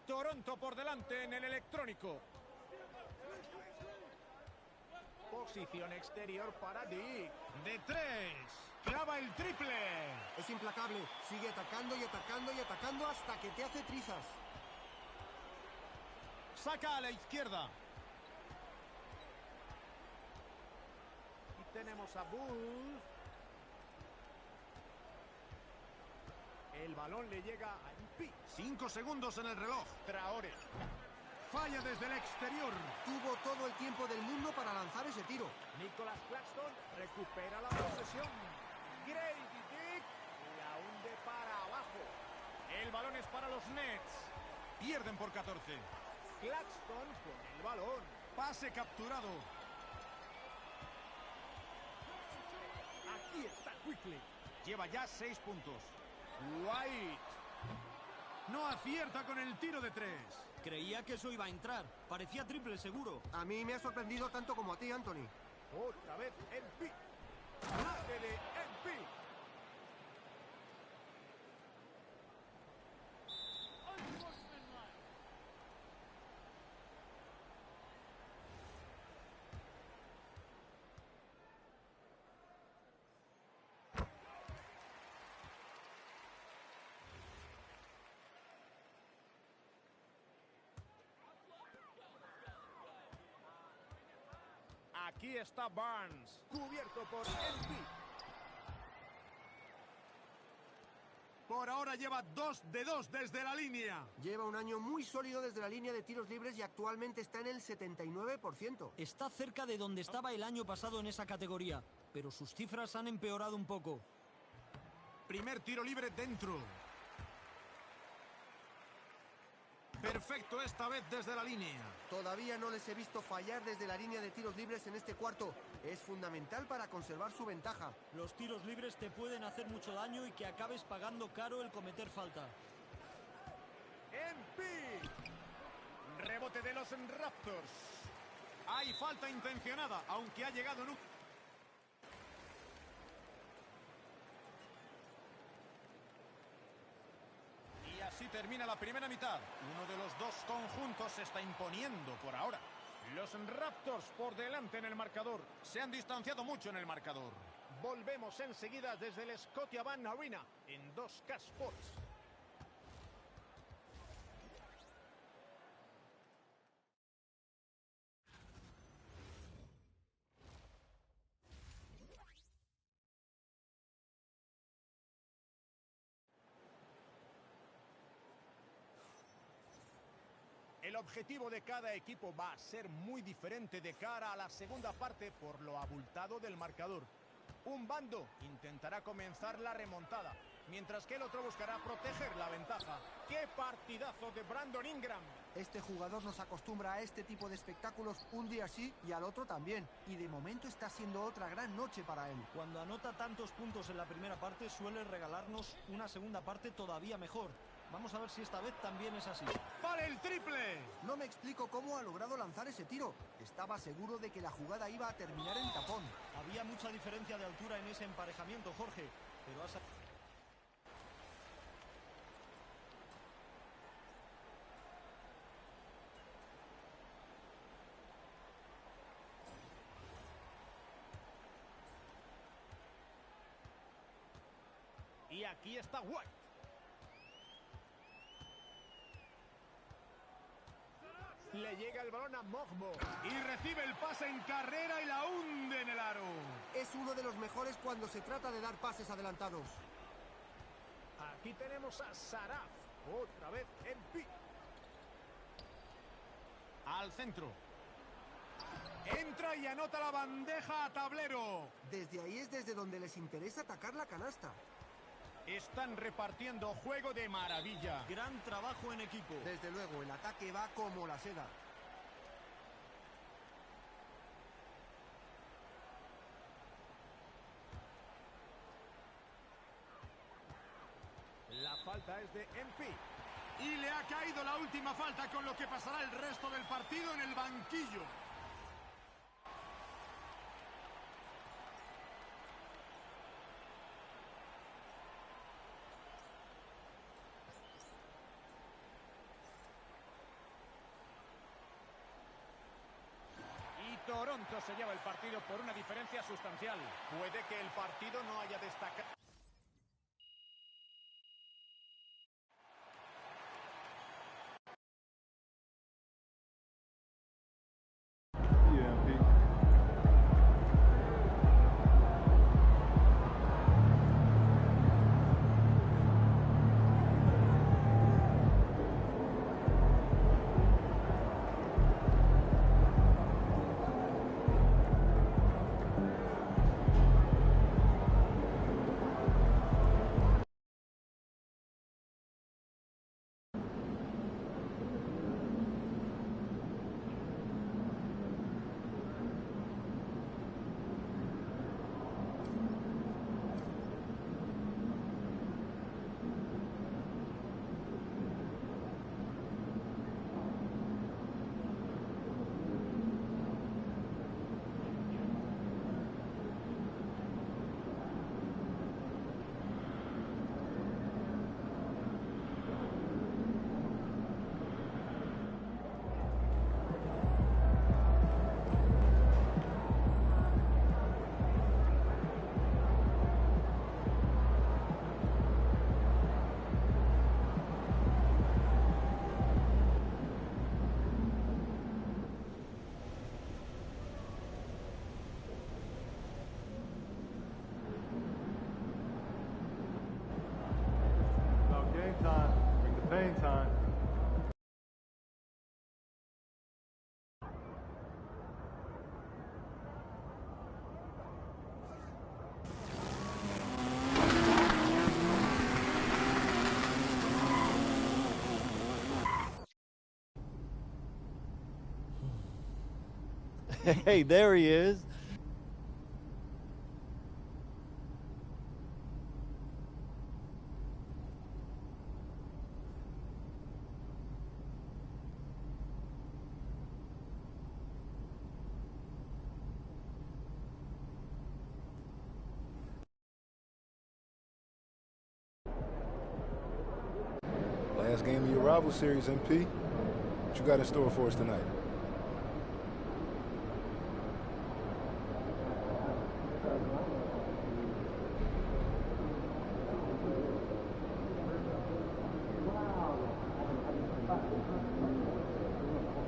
Toronto por delante en el electrónico. Posición exterior para Dick. De 3. Clava el triple. Es implacable. Sigue atacando y atacando y atacando hasta que te hace trizas. Saca a la izquierda. Y tenemos a Bulls. El balón le llega a MP. 5 segundos en el reloj. Traore. Falla desde el exterior. Tuvo todo el tiempo del mundo para lanzar ese tiro. Nicholas Claxton recupera la posesión. Grady Dick la hunde para abajo. El balón es para los Nets. Pierden por 14. Claxton con el balón. Pase capturado. Aquí está Quickly. Lleva ya 6 puntos. White. No acierta con el tiro de 3. Creía que eso iba a entrar. Parecía triple seguro. A mí me ha sorprendido tanto como a ti, Anthony. Otra vez MP. ¡Clave de MP! Aquí está Barnes, cubierto por MP. Por ahora lleva 2 de 2 desde la línea. Lleva un año muy sólido desde la línea de tiros libres y actualmente está en el 79%. Está cerca de donde estaba el año pasado en esa categoría, pero sus cifras han empeorado un poco. Primer tiro libre dentro. Perfecto esta vez desde la línea. Todavía no les he visto fallar desde la línea de tiros libres en este cuarto. Es fundamental para conservar su ventaja. Los tiros libres te pueden hacer mucho daño y que acabes pagando caro el cometer falta. MP. Rebote de los Raptors. Hay falta intencionada, aunque ha llegado en un... Y así termina la primera mitad. Uno de los dos conjuntos se está imponiendo por ahora. Los Raptors por delante en el marcador. Se han distanciado mucho en el marcador. Volvemos enseguida desde el Scotiabank Arena en 2K Sports. El objetivo de cada equipo va a ser muy diferente de cara a la segunda parte por lo abultado del marcador. Un bando intentará comenzar la remontada, mientras que el otro buscará proteger la ventaja. ¡Qué partidazo de Brandon Ingram! Este jugador nos acostumbra a este tipo de espectáculos un día sí y al otro también. Y de momento está siendo otra gran noche para él. Cuando anota tantos puntos en la primera parte, suele regalarnos una segunda parte todavía mejor. Vamos a ver si esta vez también es así. ¡Vale el triple! No me explico cómo ha logrado lanzar ese tiro. Estaba seguro de que la jugada iba a terminar en tapón. Había mucha diferencia de altura en ese emparejamiento, Jorge, pero ha salido. Y aquí está White. Le llega el balón a Mogmo y recibe el pase en carrera y la hunde en el aro. Es uno de los mejores cuando se trata de dar pases adelantados. Aquí tenemos a Saraf. Otra vez en pi. Al centro. Entra y anota la bandeja a tablero. Desde ahí es desde donde les interesa atacar la canasta. Están repartiendo juego de maravilla. Gran trabajo en equipo. Desde luego, el ataque va como la seda. La falta es de MP. Y le ha caído la última falta, con lo que pasará el resto del partido en el banquillo. Toronto se lleva el partido por una diferencia sustancial. Puede que el partido no haya destacado. Hey, there he is. Last game of your rival series, MP. What you got in store for us tonight?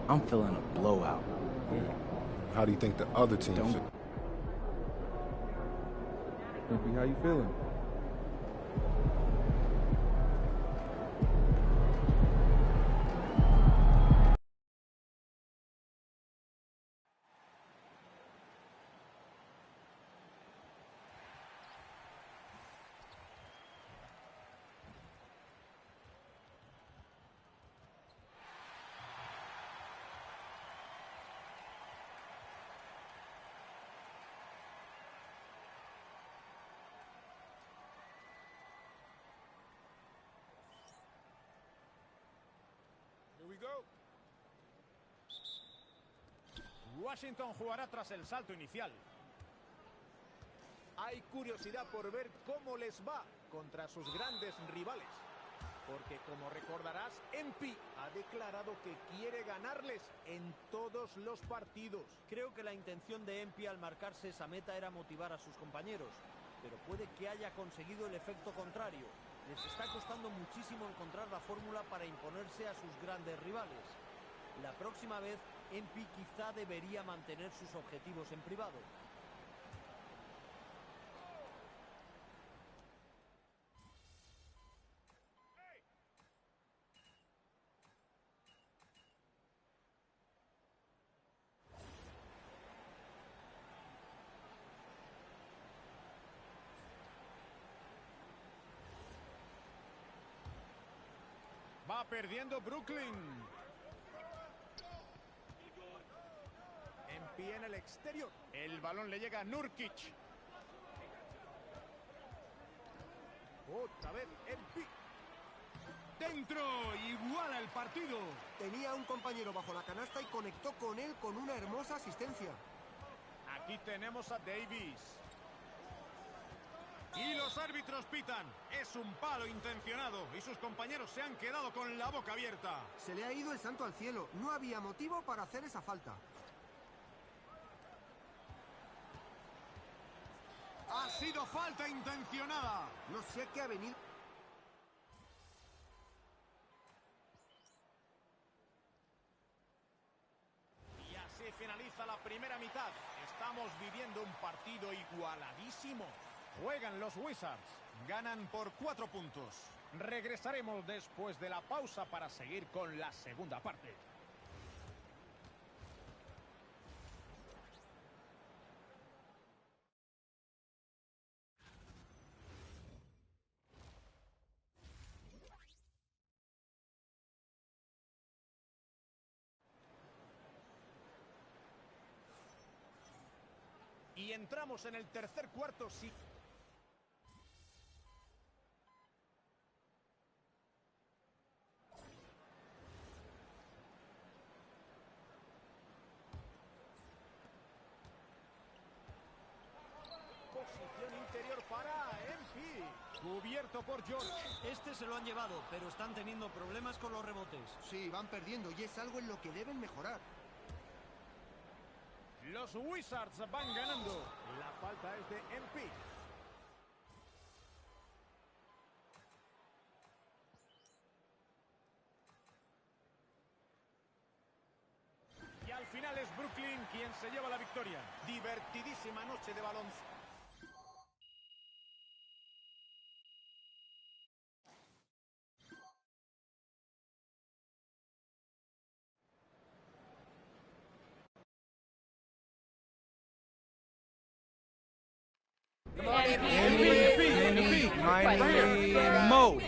I'm feeling a blowout. How do you think the other team feel? MP, how you feeling? Washington jugará tras el salto inicial. Hay curiosidad por ver cómo les va contra sus grandes rivales. Porque, como recordarás, MP ha declarado que quiere ganarles en todos los partidos. Creo que la intención de MP al marcarse esa meta era motivar a sus compañeros, pero puede que haya conseguido el efecto contrario. Les está costando muchísimo encontrar la fórmula para imponerse a sus grandes rivales. La próxima vez, MP quizá debería mantener sus objetivos en privado. Va perdiendo Brooklyn. En pie en el exterior. El balón le llega a Nurkic. Otra vez MP. Dentro, iguala el partido. Tenía un compañero bajo la canasta y conectó con él con una hermosa asistencia. Aquí tenemos a Davis. Y los árbitros pitan. Es un palo intencionado y sus compañeros se han quedado con la boca abierta. Se le ha ido el santo al cielo. No había motivo para hacer esa falta. Ha sido falta intencionada. No sé qué ha venido. Y así finaliza la primera mitad. Estamos viviendo un partido igualadísimo. Juegan los Wizards. Ganan por 4 puntos. Regresaremos después de la pausa para seguir con la segunda parte. Y entramos en el tercer cuarto. Sí. Posición interior para MP. Cubierto por George. Este se lo han llevado, pero están teniendo problemas con los rebotes. Sí, van perdiendo y es algo en lo que deben mejorar. Los Wizards van ganando. La falta es de MP. Y al final es Brooklyn quien se lleva la victoria. Divertidísima noche de baloncesto. My name Mo.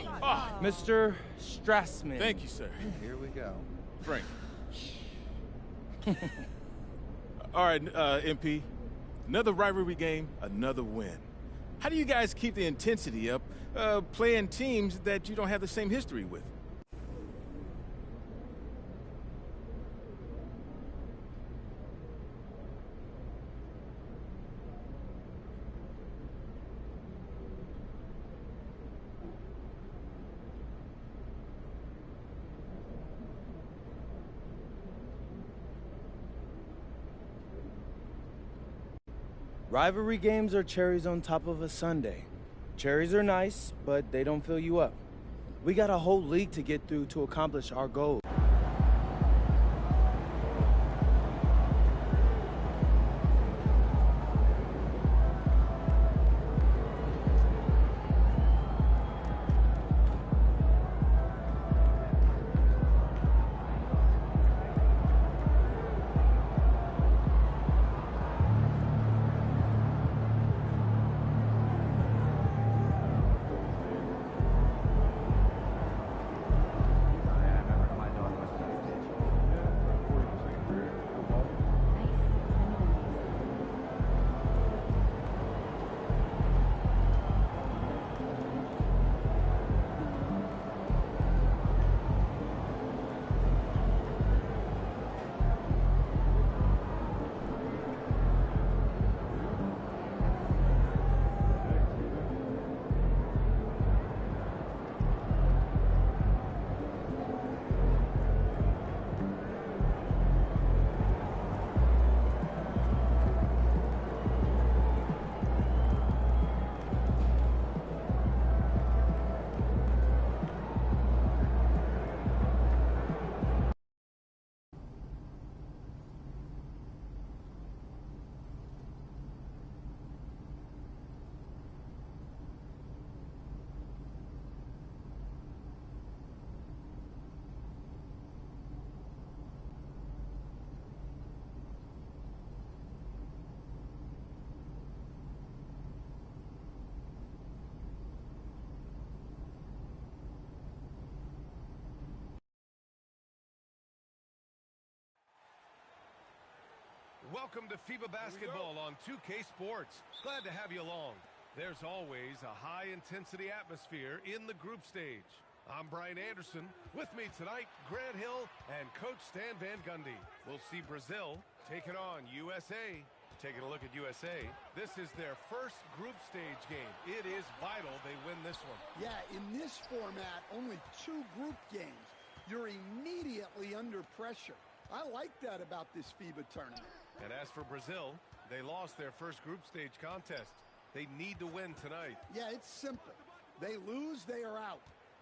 Mr. Strassman. Thank you, sir. Here we go. Frank. All right, MP. Another rivalry game, another win. How do you guys keep the intensity up playing teams that you don't have the same history with? Rivalry games are cherries on top of a sundae. Cherries are nice, but they don't fill you up. We got a whole league to get through to accomplish our goal. Welcome to FIBA Basketball on 2K Sports. Glad to have you along. There's always a high-intensity atmosphere in the group stage. I'm Brian Anderson. With me tonight, Grant Hill and Coach Stan Van Gundy. We'll see Brazil taking on USA. Taking a look at USA, this is their first group stage game. It is vital they win this one. Yeah, in this format, only 2 group games. You're immediately under pressure. I like that about this FIBA tournament. And as for Brazil, they lost their first group stage contest. They need to win tonight. Yeah, it's simple. They lose, they are out.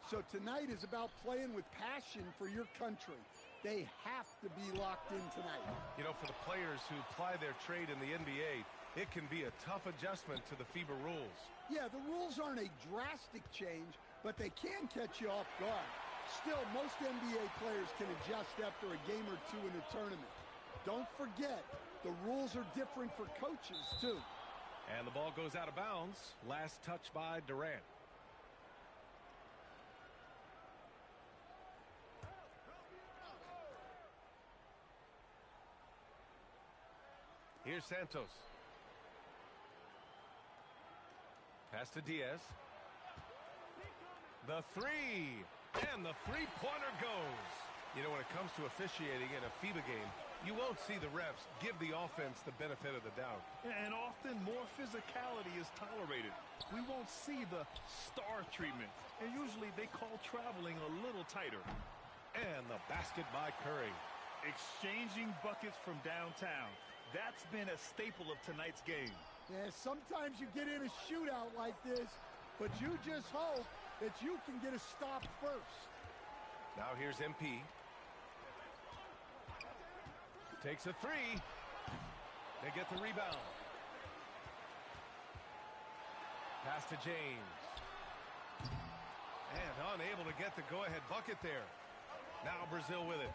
So tonight is about playing with passion for your country. They have to be locked in tonight. You know, for the players who ply their trade in the NBA, it can be a tough adjustment to the FIBA rules. Yeah, the rules aren't a drastic change, but they can catch you off guard. Still, most NBA players can adjust after a game or two in a tournament. Don't forget, the rules are different for coaches, too. And the ball goes out of bounds. Last touch by Durant. Here's Santos. Pass to Diaz. The three. And the three-pointer goes. You know, when it comes to officiating in a FIBA game, you won't see the refs give the offense the benefit of the doubt. And often more physicality is tolerated. We won't see the star treatment. And usually they call traveling a little tighter. And the basket by Curry. Exchanging buckets from downtown. That's been a staple of tonight's game. Yeah, sometimes you get in a shootout like this, but you just hope that you can get a stop first. Now here's MP. Takes a three. They get the rebound. Pass to James. And unable to get the go-ahead bucket there. Now Brazil with it.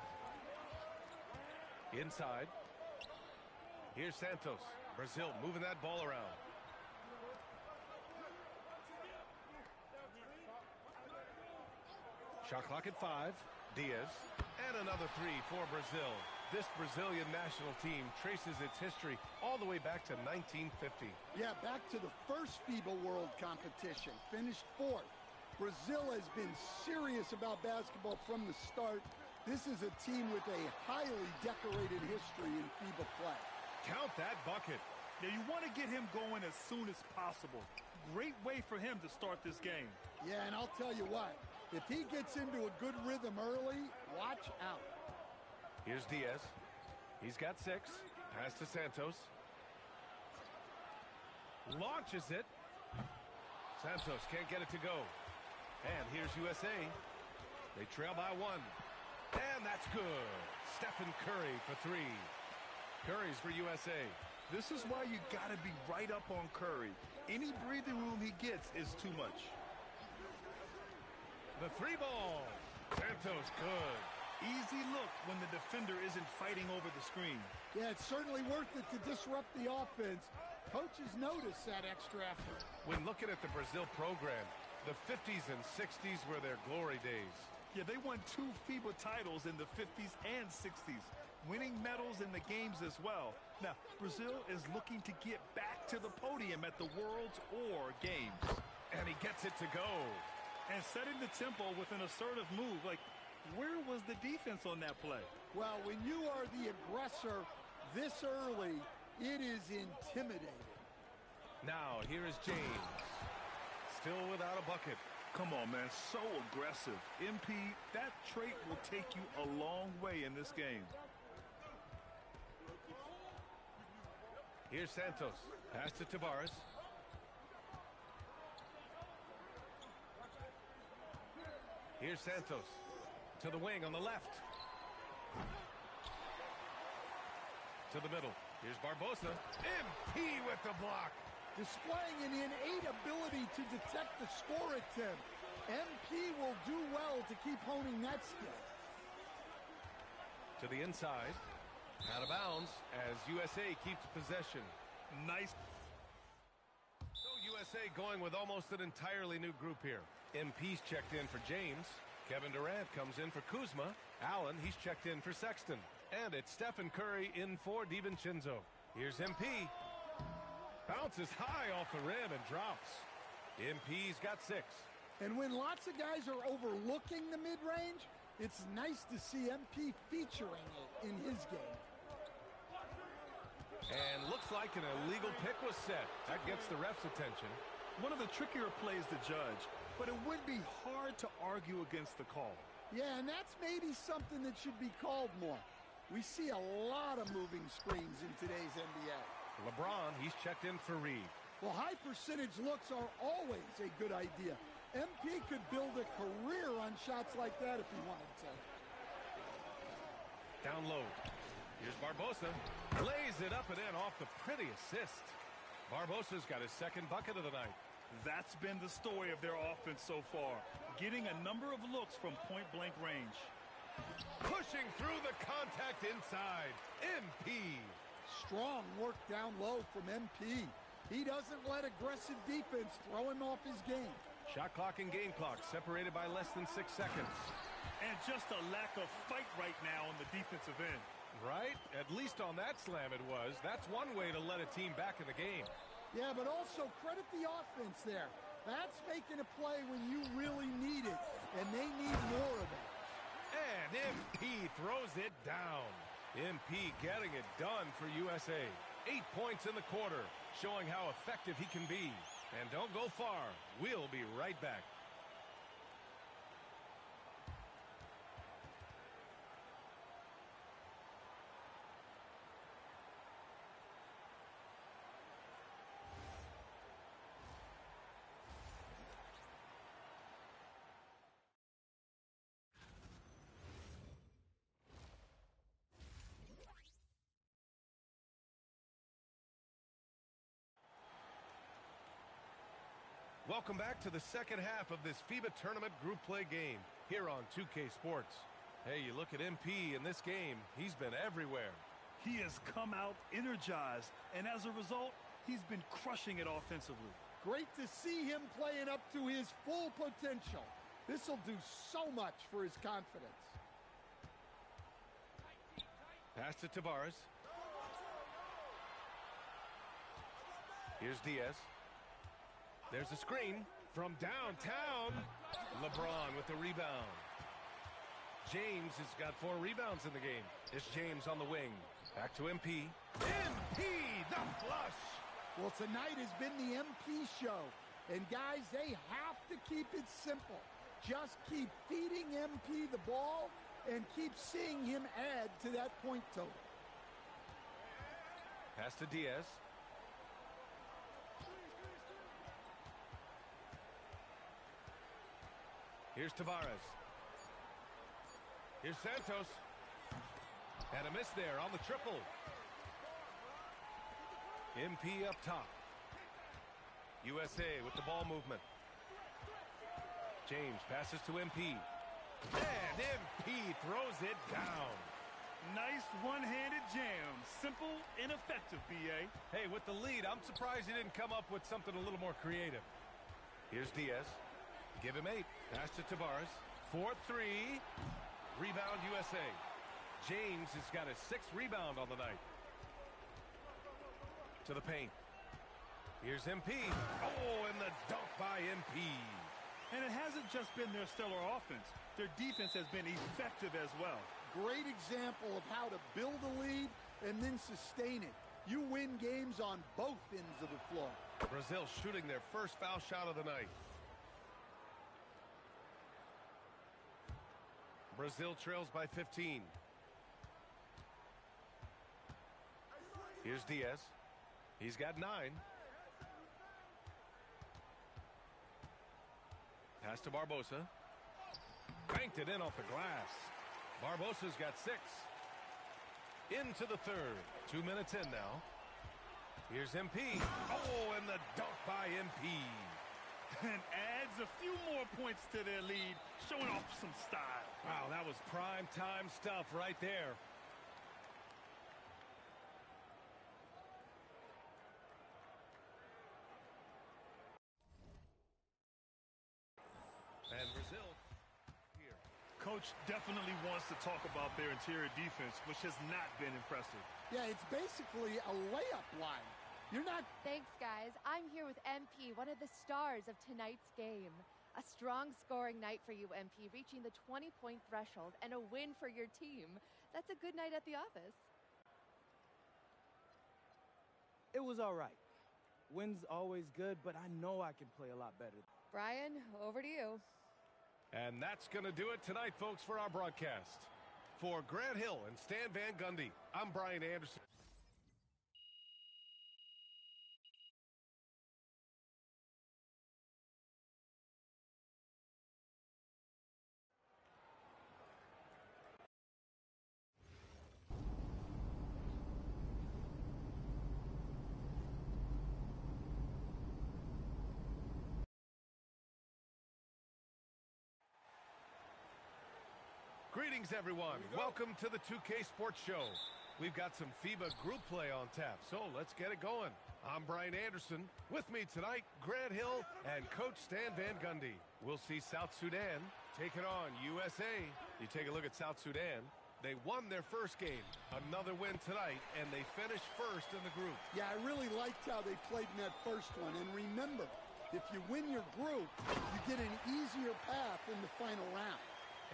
Inside. Here's Santos. Brazil moving that ball around. Shot clock at 5. Diaz. And another three for Brazil. This Brazilian national team traces its history all the way back to 1950. Yeah, back to the first FIBA World Competition. Finished 4th. Brazil has been serious about basketball from the start. This is a team with a highly decorated history in FIBA play. Count that bucket. Now, you want to get him going as soon as possible. Great way for him to start this game. Yeah, and I'll tell you what. If he gets into a good rhythm early, watch out. Here's Diaz. He's got 6. Pass to Santos. Launches it. Santos can't get it to go. And here's USA. They trail by 1. And that's good. Stephen Curry for 3. Curry's for USA. This is why you got to be right up on Curry. Any breathing room he gets is too much. The 3 ball. Santos good. Easy look when the defender isn't fighting over the screen. Yeah, it's certainly worth it to disrupt the offense. Coaches notice that extra effort. When looking at the Brazil program, the 50s and 60s were their glory days. Yeah, they won 2 FIBA titles in the 50s and 60s, winning medals in the games as well. Now, Brazil is looking to get back to the podium at the Worlds or Games. And he gets it to go. And setting the tempo with an assertive move. Like, where was the defense on that play? Well, when you are the aggressor this early, it is intimidating. Now, here is James. Still without a bucket. Come on, man. So aggressive. MP, that trait will take you a long way in this game. Here's Santos. Pass to Tavares. Here's Santos. To the wing on the left. To the middle. Here's Barbosa. MP with the block. Displaying an innate ability to detect the score attempt. MP will do well to keep honing that skill. To the inside. Out of bounds as USA keeps possession. Nice. So USA going with almost an entirely new group here. MP's checked in for James. Kevin Durant comes in for Kuzma. Allen, he's checked in for Sexton. And it's Stephen Curry in for DiVincenzo. Here's MP. Bounces high off the rim and drops. MP's got 6. And when lots of guys are overlooking the mid-range, it's nice to see MP featuring it in his game. And looks like an illegal pick was set. That gets the ref's attention. One of the trickier plays to judge, but it would be hard to argue against the call. Yeah, and that's maybe something that should be called more. We see a lot of moving screens in today's NBA. LeBron, he's checked in for Reed. Well, high percentage looks are always a good idea. MP could build a career on shots like that if he wanted to. Down low. Here's Barbosa. Lays it up and in off the pretty assist. Barbosa's got his second bucket of the night. That's been the story of their offense so far, getting a number of looks from point-blank range. Pushing through the contact inside. MP. Strong work down low from MP. He doesn't let aggressive defense throw him off his game. Shot clock and game clock separated by less than 6 seconds. And just a lack of fight right now on the defensive end. Right? At least on that slam it was. That's one way to let a team back in the game. Yeah, but also credit the offense there. That's making a play when you really need it, and they need more of it. And MP throws it down. MP getting it done for USA. 8 points in the quarter, showing how effective he can be. And don't go far. We'll be right back. Welcome back to the second half of this FIBA tournament group play game here on 2K Sports. Hey, you look at MP in this game, he's been everywhere. He has come out energized, and as a result, he's been crushing it offensively. Great to see him playing up to his full potential. This will do so much for his confidence. Pass to Tavares. Here's Diaz. There's a screen from downtown. LeBron with the rebound. James has got 4 rebounds in the game. It's James on the wing. Back to MP. MP, the flush. Well, tonight has been the MP show. And guys, they have to keep it simple. Just keep feeding MP the ball and keep seeing him add to that point total. Pass to Diaz. Here's Tavares. Here's Santos. And a miss there on the triple. MP up top. USA with the ball movement. James passes to MP. And MP throws it down. Nice one-handed jam. Simple and effective, B.A. Hey, with the lead, I'm surprised he didn't come up with something a little more creative. Here's Diaz. Give him 8. Pass to Tavares. 4-3. Rebound USA. James has got his 6th rebound on the night. To the paint. Here's MP. Oh, and the dunk by MP. And it hasn't just been their stellar offense. Their defense has been effective as well. Great example of how to build a lead and then sustain it. You win games on both ends of the floor. Brazil shooting their first foul shot of the night. Brazil trails by 15. Here's Diaz. He's got 9. Pass to Barbosa. Banked it in off the glass. Barbosa's got 6. Into the third. 2 minutes in now. Here's MP. Oh, and the dunk by MP. And adds a few more points to their lead, showing off some style. Wow, that was prime time stuff right there. And Brazil here. coach definitely wants to talk about their interior defense, which has not been impressive. Yeah, it's basically a layup line. You're not... Thanks, guys. I'm here with MP, one of the stars of tonight's game. A strong scoring night for you, MP, reaching the 20-point threshold and a win for your team. That's a good night at the office. It was all right. Win's always good, but I know I can play a lot better. Brian, over to you. And that's going to do it tonight, folks, for our broadcast. For Grant Hill and Stan Van Gundy, I'm Brian Anderson. Greetings, everyone. Welcome to the 2K Sports Show. We've got some FIBA group play on tap, so let's get it going. I'm Brian Anderson. With me tonight, Grant Hill and Coach Stan Van Gundy. We'll see South Sudan take it on USA. You take a look at South Sudan. They won their first game. Another win tonight, and they finished first in the group. Yeah, I really liked how they played in that first one. And remember, if you win your group, you get an easier path in the final round.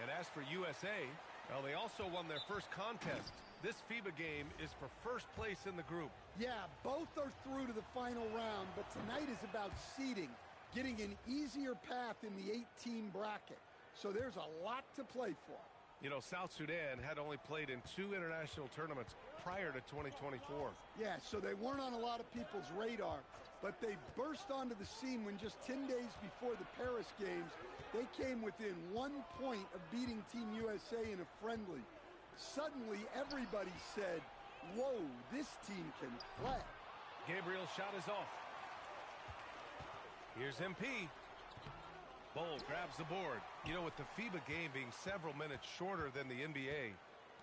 And as for USA, well, they also won their first contest. This FIBA game is for first place in the group. Yeah, both are through to the final round, but tonight is about seeding, getting an easier path in the 8-team bracket. So there's a lot to play for. You know, South Sudan had only played in 2 international tournaments prior to 2024. Yeah, so they weren't on a lot of people's radar, but they burst onto the scene when just 10 days before the Paris Games, they came within 1 point of beating Team USA in a friendly. Suddenly, everybody said, whoa, this team can play. Gabriel's shot is off. Here's MP. Bowl grabs the board. You know, with the FIBA game being several minutes shorter than the NBA,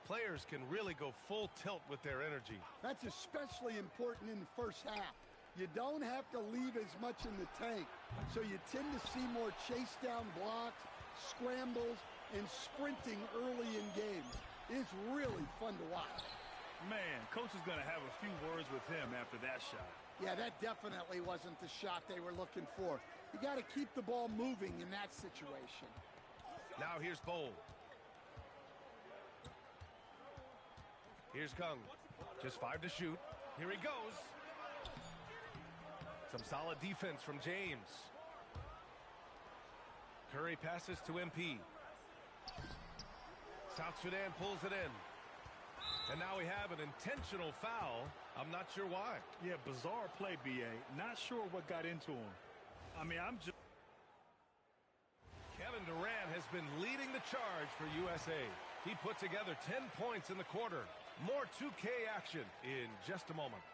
players can really go full tilt with their energy. That's especially important in the first half. You don't have to leave as much in the tank, so you tend to see more chase down blocks, scrambles, and sprinting early in games. It's really fun to watch. Man, coach is going to have a few words with him after that shot. Yeah, that definitely wasn't the shot they were looking for. You got to keep the ball moving in that situation. Now here's Bowl. Here's Kung. Just 5 to shoot. Here he goes. Some solid defense from James. Curry passes to MP. South Sudan pulls it in. And now we have an intentional foul. I'm not sure why. Yeah, bizarre play, BA. Not sure what got into him. I mean, I'm just... Kevin Durant has been leading the charge for USA. He put together 10 points in the quarter. More 2K action in just a moment.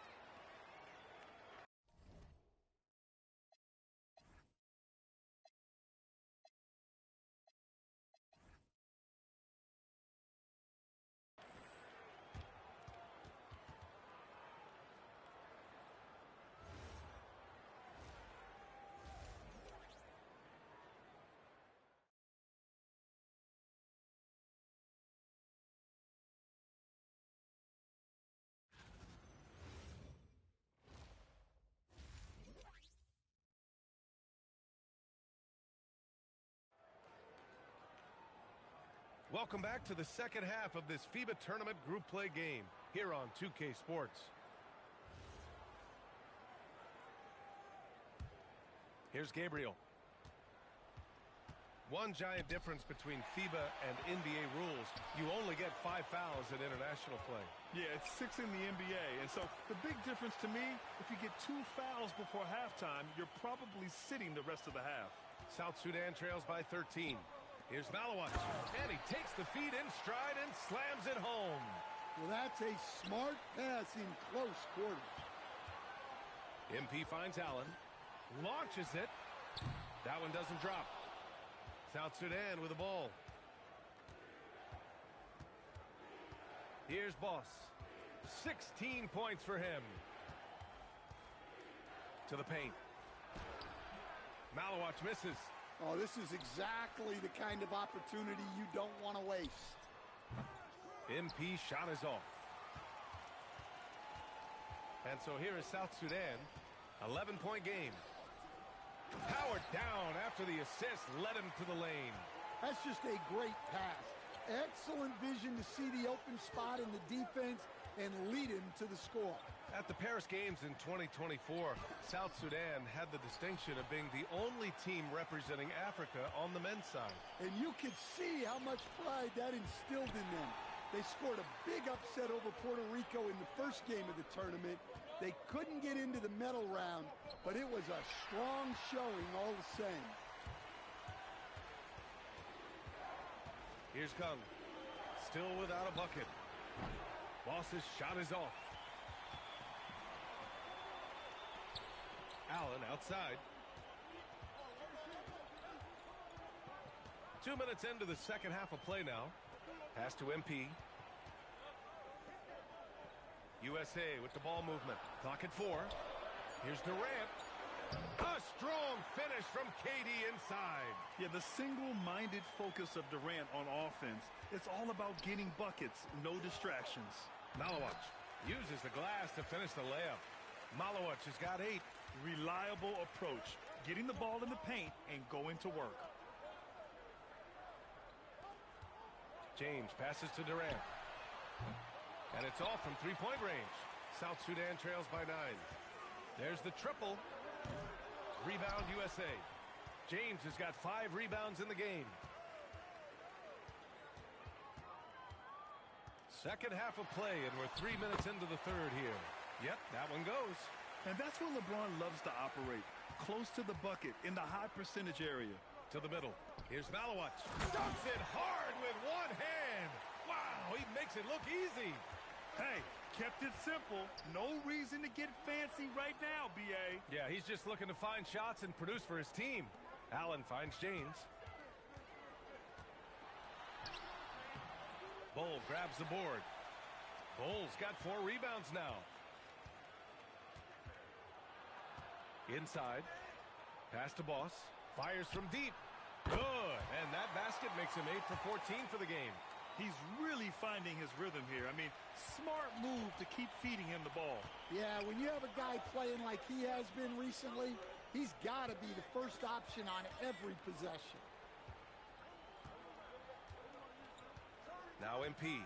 Welcome back to the second half of this FIBA tournament group play game here on 2K Sports. Here's Gabriel. One giant difference between FIBA and NBA rules. You only get 5 fouls in international play. Yeah, it's 6 in the NBA. And so the big difference to me, if you get 2 fouls before halftime, you're probably sitting the rest of the half. South Sudan trails by 13. Here's Malawat, and he takes the feed in stride and slams it home. Well, that's a smart pass in close quarters. MP finds Allen, launches it. That one doesn't drop. South Sudan with the ball. Here's Boss. 16 points for him. To the paint. Malawat misses. Oh, this is exactly the kind of opportunity you don't want to waste. MP shot is off. And so here is South Sudan, 11-point game. Powered down after the assist led him to the lane. That's just a great pass. Excellent vision to see the open spot in the defense and lead him to the score. At the Paris Games in 2024, South Sudan had the distinction of being the only team representing Africa on the men's side. And you could see how much pride that instilled in them. They scored a big upset over Puerto Rico in the first game of the tournament. They couldn't get into the medal round, but it was a strong showing all the same. Here's Kung, still without a bucket. Boss's shot is off. Allen outside. 2 minutes into the second half of play now. Pass to MP. USA with the ball movement. Clock at 4. Here's Durant. A strong finish from KD inside. Yeah, the single-minded focus of Durant on offense. It's all about getting buckets, no distractions. Malawach uses the glass to finish the layup. Malawach has got 8. Reliable approach. Getting the ball in the paint and going to work. James passes to Durant. And it's off from three-point range. South Sudan trails by 9. There's the triple. Rebound USA. James has got 5 rebounds in the game. Second half of play, and we're 3 minutes into the third here. Yep, that one goes. And that's where LeBron loves to operate. Close to the bucket, in the high percentage area. To the middle. Here's Malawach. Dunks it hard with one hand. Wow, he makes it look easy. Hey, kept it simple. No reason to get fancy right now, B.A. Yeah, he's just looking to find shots and produce for his team. Allen finds James. Bull grabs the board. Bull's got 4 rebounds now. Inside. Pass to Boss. Fires from deep. Good. And that basket makes him 8 for 14 for the game. He's really finding his rhythm here. I mean, smart move to keep feeding him the ball. Yeah, when you have a guy playing like he has been recently, he's got to be the first option on every possession. Now MP.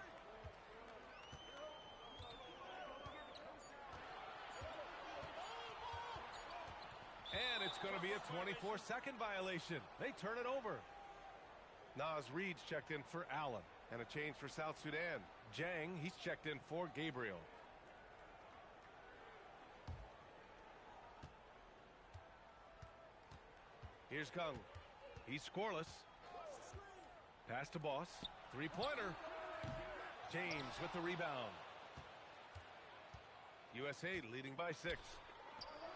And it's going to be a 24-second violation. They turn it over. Nas Reed's checked in for Allen. And a change for South Sudan. Jang, he's checked in for Gabriel. Here's Kung. He's scoreless. Pass to Boss. Three-pointer. James with the rebound. USA leading by 6.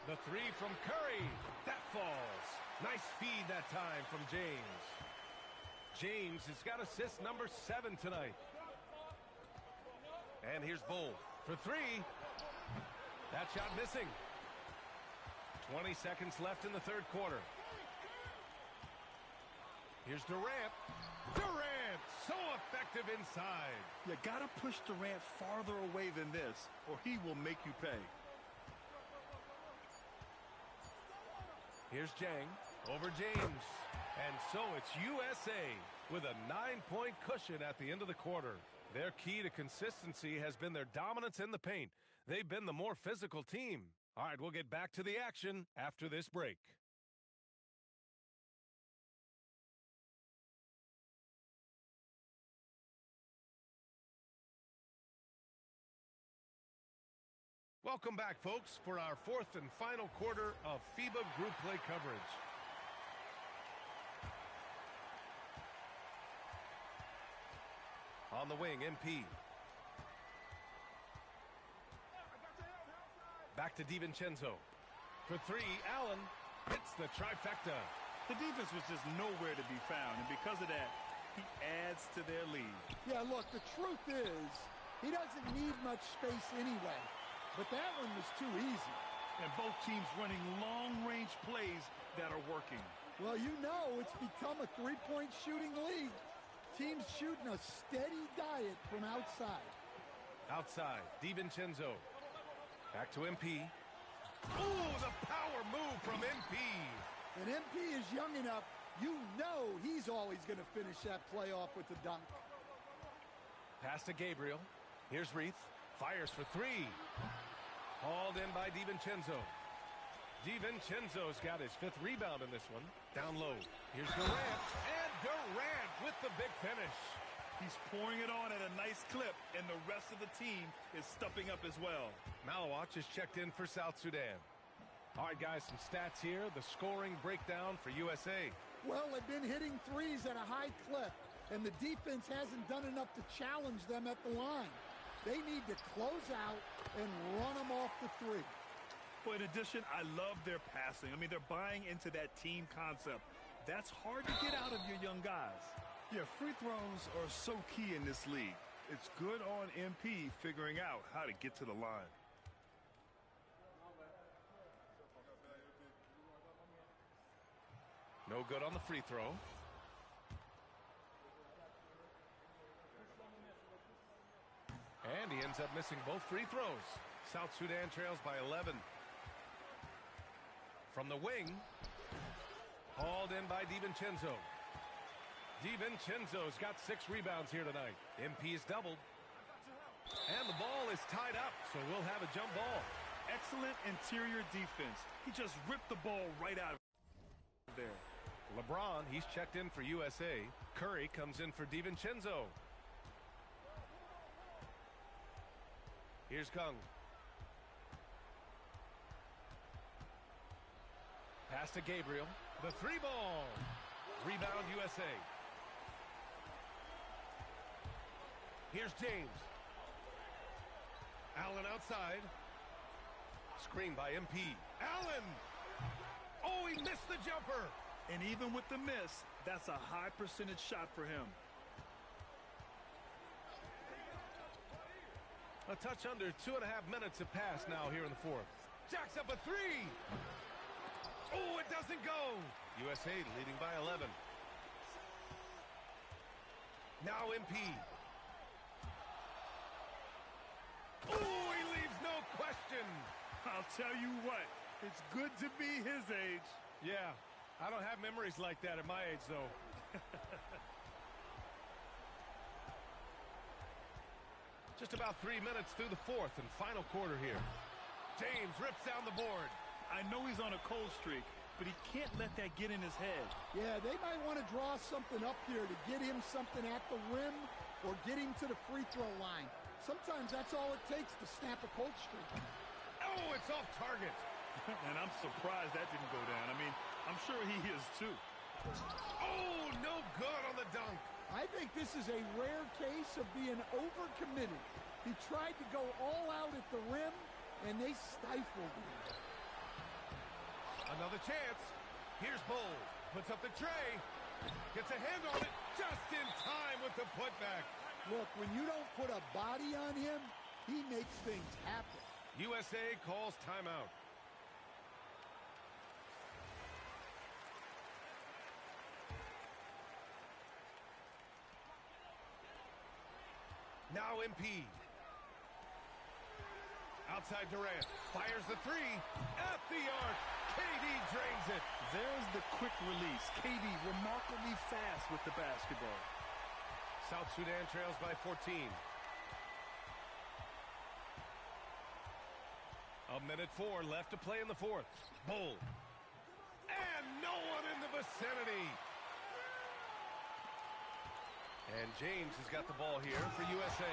The 3 from Curry. That falls. Nice feed that time from James. James has got assist number 7 tonight. And here's Bull for 3. That shot missing. 20 seconds left in the third quarter. Here's Durant. Durant, so effective inside. You gotta push Durant farther away than this, or he will make you pay. Here's Jang over James. And so it's USA with a 9-point cushion at the end of the quarter. Their key to consistency has been their dominance in the paint. They've been the more physical team. All right, we'll get back to the action after this break. Welcome back, folks, for our 4th and final quarter of FIBA Group Play coverage. On the wing, MP. Back to DiVincenzo. For 3, Allen hits the trifecta. The defense was just nowhere to be found, and because of that, he adds to their lead. Yeah, look, the truth is, he doesn't need much space anyway. But that one was too easy. And both teams running long-range plays that are working. Well, you know it's become a three-point shooting league. Teams shooting a steady diet from outside. Outside, DiVincenzo. Back to MP. Ooh, the power move from MP. And MP is young enough, you know he's always going to finish that play off with the dunk. Pass to Gabriel. Here's Reith. Fires for three. Hauled in by DiVincenzo. DiVincenzo's got his 5th rebound in this one. Down low. Here's Durant. And Durant with the big finish. He's pouring it on at a nice clip, and the rest of the team is stepping up as well. Malawach is checked in for South Sudan. All right, guys, some stats here. The scoring breakdown for USA. Well, they've been hitting threes at a high clip, and the defense hasn't done enough to challenge them at the line. They need to close out and run them off the three. But in addition, I love their passing. I mean, they're buying into that team concept. That's hard to get out of your young guys. Yeah, free throws are so key in this league. It's good on MP figuring out how to get to the line. No good on the free throw. And he ends up missing both free throws. South Sudan trails by 11. From the wing, hauled in by DiVincenzo. DiVincenzo's got 6 rebounds here tonight. MP's doubled. And the ball is tied up, so we'll have a jump ball. Excellent interior defense. He just ripped the ball right out of there. LeBron, he's checked in for USA. Curry comes in for DiVincenzo. Here's Kung. Pass to Gabriel. The 3 ball. Rebound USA. Here's James. Allen outside. Screen by MP. Allen! Oh, he missed the jumper. And even with the miss, that's a high percentage shot for him. A touch under 2.5 minutes have passed now here in the 4th. Jacks up a 3. Oh, it doesn't go. USA leading by 11. Now MP. Oh, he leaves no question. I'll tell you what, it's good to be his age. Yeah, I don't have memories like that at my age, though. Just about 3 minutes through the 4th and final quarter here. James rips down the board. I know he's on a cold streak, but he can't let that get in his head. Yeah, they might want to draw something up here to get him something at the rim or get him to the free throw line. Sometimes that's all it takes to snap a cold streak. Oh, it's off target. And I'm surprised that didn't go down. I mean, I'm sure he is too. Oh, no good on the dunk. I think this is a rare case of being overcommitted. He tried to go all out at the rim, and they stifled him. Another chance. Here's Bull. Puts up the tray. Gets a hand on it just in time with the putback. Look, when you don't put a body on him, he makes things happen. USA calls timeout. Now MP. Outside Durant. Fires the 3. At the arc. KD drains it. There's the quick release. KD remarkably fast with the basketball. South Sudan trails by 14. A minute 4 left to play in the 4th. Bull. And no one in the vicinity. And James has got the ball here for USA.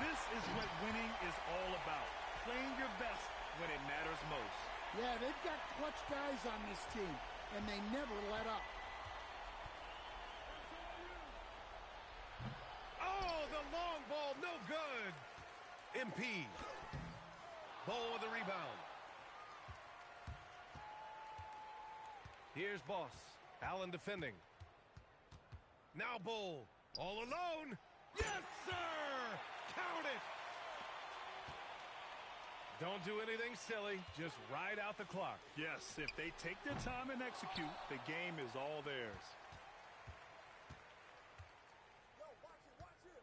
This is what winning is all about. Playing your best when it matters most. Yeah, they've got clutch guys on this team, and they never let up. Oh, the long ball, no good. MP. Bull with the rebound. Here's Boss. Allen defending. Now Bull. All alone. Yes, sir! Count it! Don't do anything silly. Just ride out the clock. Yes, if they take their time and execute, the game is all theirs.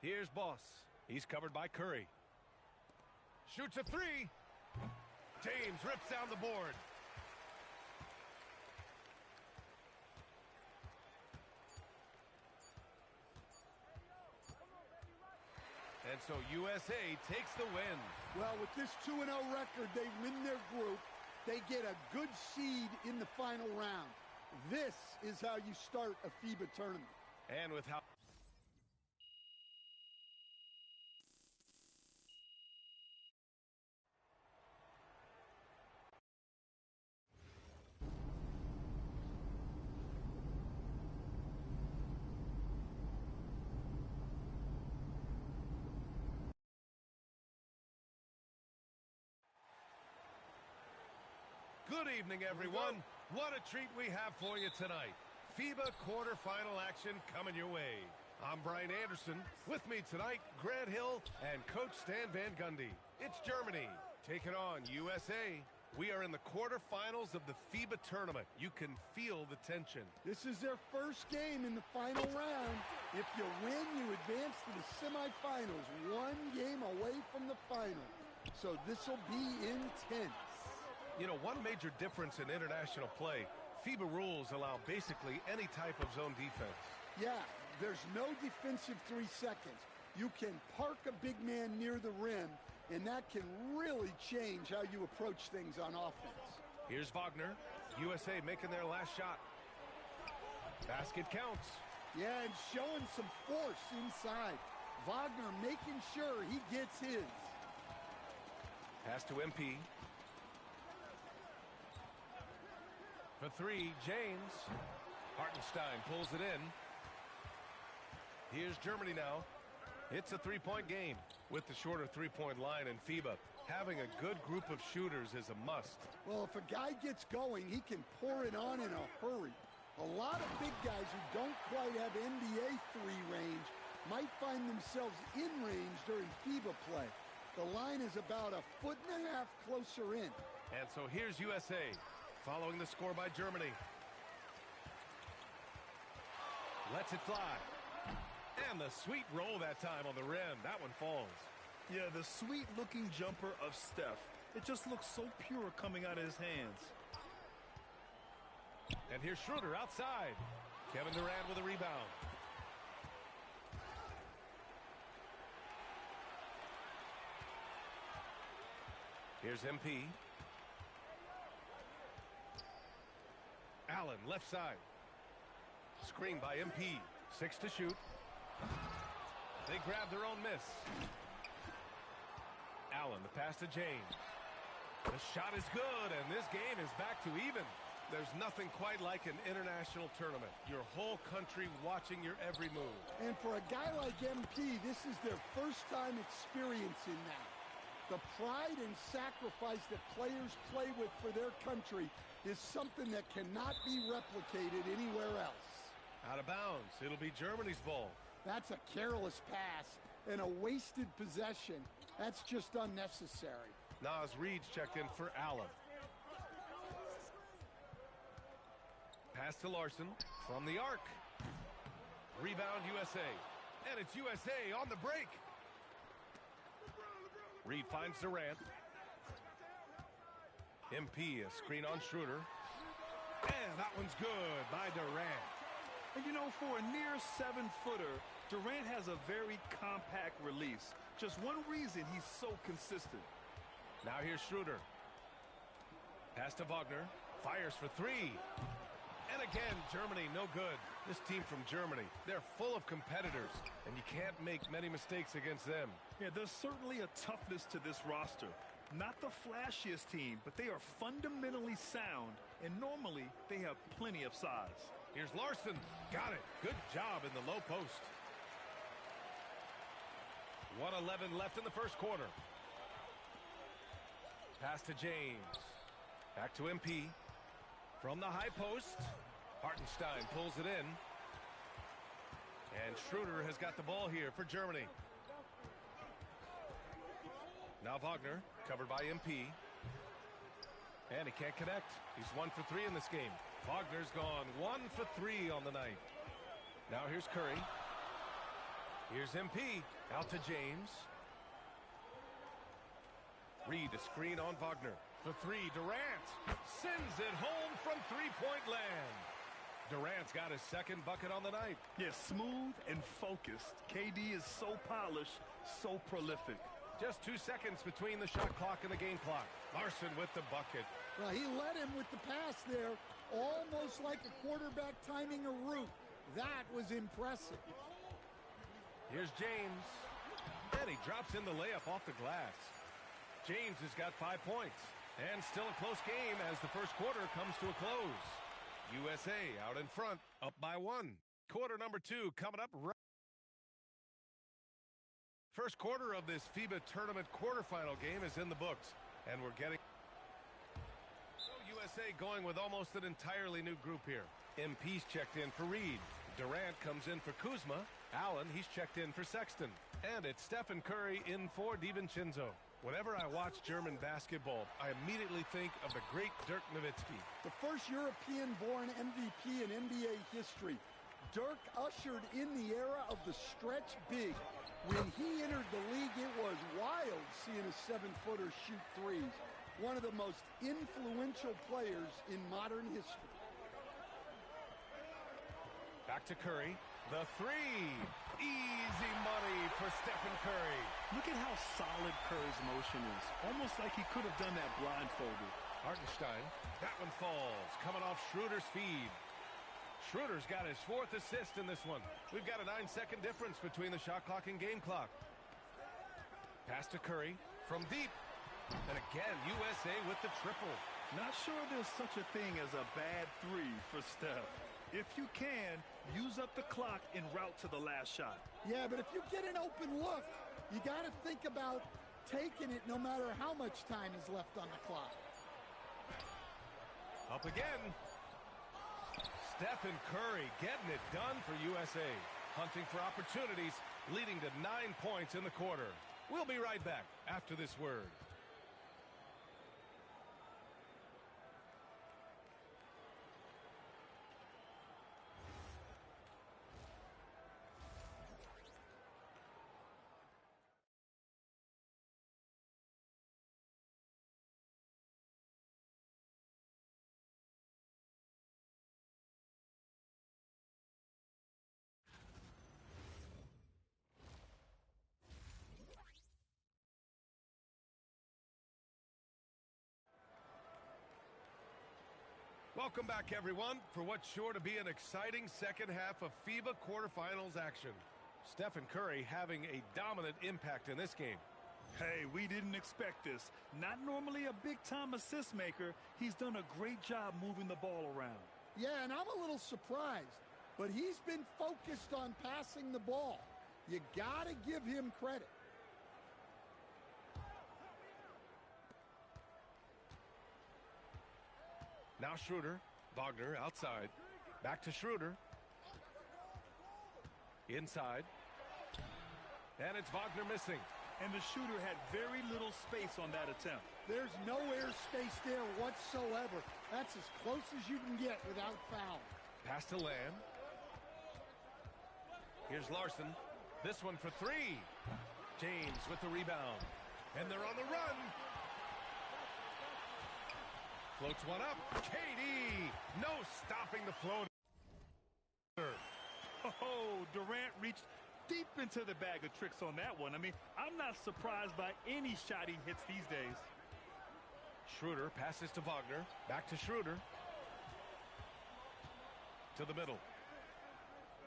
Here's Boss. He's covered by Curry. Shoots a three. James rips down the board. And so USA takes the win. Well, with this 2-0 record, they win their group. They get a good seed in the final round. This is how you start a FIBA tournament. And with how... Good evening, everyone. What a treat we have for you tonight. FIBA quarterfinal action coming your way. I'm Brian Anderson. With me tonight, Grant Hill and Coach Stan Van Gundy. It's Germany taking on USA. We are in the quarterfinals of the FIBA tournament. You can feel the tension. This is their first game in the final round. If you win, you advance to the semifinals. One game away from the final. So this will be intense. You know, one major difference in international play, FIBA rules allow basically any type of zone defense. Yeah, there's no defensive 3 seconds. You can park a big man near the rim, and that can really change how you approach things on offense. Here's Wagner. USA making their last shot. Basket counts. Yeah, and showing some force inside. Wagner making sure he gets his. Pass to MP. For three, James. Hartenstein pulls it in. Here's Germany now. It's a three-point game. With the shorter three-point line in FIBA, having a good group of shooters is a must. Well, if a guy gets going, he can pour it on in a hurry. A lot of big guys who don't quite have NBA 3 range might find themselves in range during FIBA play. The line is about 1.5 feet closer in. And so here's USA. Following the score by Germany. Lets it fly. And the sweet roll that time on the rim. That one falls. Yeah, the sweet-looking jumper of Steph. It just looks so pure coming out of his hands. And here's Schroeder outside. Kevin Durant with a rebound. Here's MP. Allen, left side. Screen by MP. 6 to shoot. They grab their own miss. Allen, the pass to James. The shot is good, and this game is back to even. There's nothing quite like an international tournament. Your whole country watching your every move. And for a guy like MP, this is their first time experiencing that. The pride and sacrifice that players play with for their country is something that cannot be replicated anywhere else. Out of bounds. It'll be Germany's ball. That's a careless pass and a wasted possession. That's just unnecessary. Naz Reid's checked in for Allen. Pass to Larson from the arc. Rebound USA. And it's USA on the break. Reid finds Durant. MP, a screen on Schroeder. And that one's good by Durant. And you know, for a near 7-footer, Durant has a very compact release. Just one reason he's so consistent. Now here's Schroeder. Pass to Wagner. Fires for three. And again, Germany no good. This team from Germany, they're full of competitors, and you can't make many mistakes against them. Yeah, there's certainly a toughness to this roster. Not the flashiest team, but they are fundamentally sound, and normally they have plenty of size. Here's Larson. Got it. Good job in the low post. 1:11 left in the first quarter. Pass to James. Back to MP. From the high post. Hartenstein pulls it in. And Schroeder has got the ball here for Germany. Now Wagner, covered by MP. And he can't connect. He's 1 for 3 in this game. Wagner's gone 1 for 3 on the night. Now here's Curry. Here's MP. Out to James. Reed, a screen on Wagner. For 3, Durant sends it home from three-point land. Durant's got his second bucket on the night. Yeah, smooth and focused. KD is so polished, so prolific. Just 2 seconds between the shot clock and the game clock. Larson with the bucket. Well, he led him with the pass there, almost like a quarterback timing a route. That was impressive. Here's James. And he drops in the layup off the glass. James has got 5 points. And still a close game as the first quarter comes to a close. USA out in front, up by 1. Quarter number 2 coming up right. First quarter of this FIBA tournament quarterfinal game is in the books. And we're getting... So USA going with almost an entirely new group here. MP's checked in for Reed. Durant comes in for Kuzma. Allen, he's checked in for Sexton. And it's Stephen Curry in for DiVincenzo. Whenever I watch German basketball, I immediately think of the great Dirk Nowitzki. The first European-born MVP in NBA history. Dirk ushered in the era of the stretch big. When he entered the league, it was wild seeing a 7-footer shoot threes. One of the most influential players in modern history. Back to Curry. The 3. Easy money for Stephen Curry. Look at how solid Curry's motion is. Almost like he could have done that blindfolded. Hartenstein. That one falls. Coming off Schroeder's feed. Schroeder's got his 4th assist in this one. We've got a 9-second difference between the shot clock and game clock. Pass to Curry from deep. And again, USA with the triple. Not sure there's such a thing as a bad 3 for Steph. If you can, use up the clock en route to the last shot. Yeah, but if you get an open look, you got to think about taking it no matter how much time is left on the clock. Up again. Stephen Curry getting it done for USA. Hunting for opportunities, leading to 9 points in the quarter. We'll be right back after this word. Welcome back, everyone, for what's sure to be an exciting second half of FIBA quarterfinals action. Stephen Curry having a dominant impact in this game. Hey, we didn't expect this. Not normally a big-time assist maker. He's done a great job moving the ball around. Yeah, and I'm a little surprised, but he's been focused on passing the ball. You got to give him credit. Now Schroeder. Wagner outside. Back to Schroeder. Inside. And it's Wagner missing. And the shooter had very little space on that attempt. There's no air space there whatsoever. That's as close as you can get without foul. Pass to Lamb. Here's Larson. This one for 3. James with the rebound. And they're on the run. Floats one up. KD. No stopping the floater. Oh, Durant reached deep into the bag of tricks on that one. I mean, I'm not surprised by any shot he hits these days. Schroeder passes to Wagner. Back to Schroeder. To the middle.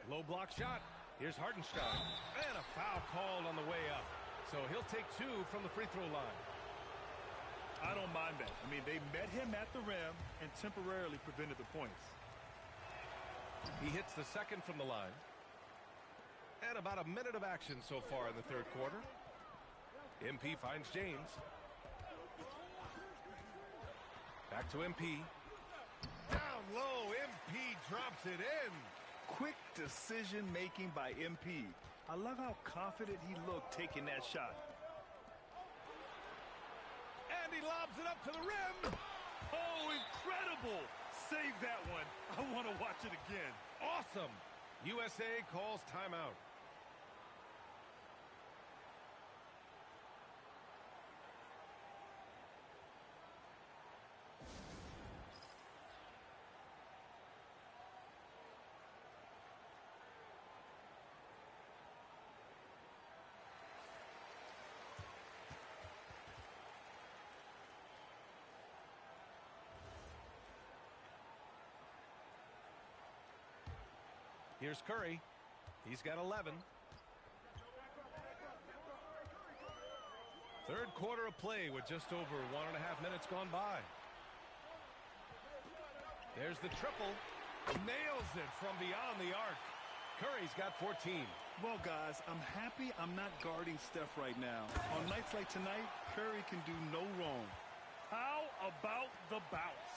Low block shot. Here's Hartenstein. And a foul called on the way up. So he'll take 2 from the free throw line. I don't mind that. I mean, they met him at the rim and temporarily prevented the points. He hits the second from the line. And about a minute of action so far in the third quarter. MP finds James. Back to MP. Down low, MP drops it in. Quick decision-making by MP. I love how confident he looked taking that shot. he lobs it up to the rim. Oh, incredible. Save that one. I want to watch it again. Awesome. USA calls timeout. Here's Curry. He's got 11. Third quarter of play with just over 1.5 minutes gone by. There's the triple. Nails it from beyond the arc. Curry's got 14. Well, guys, I'm happy I'm not guarding Steph right now. On nights like tonight, Curry can do no wrong. How about the bounce?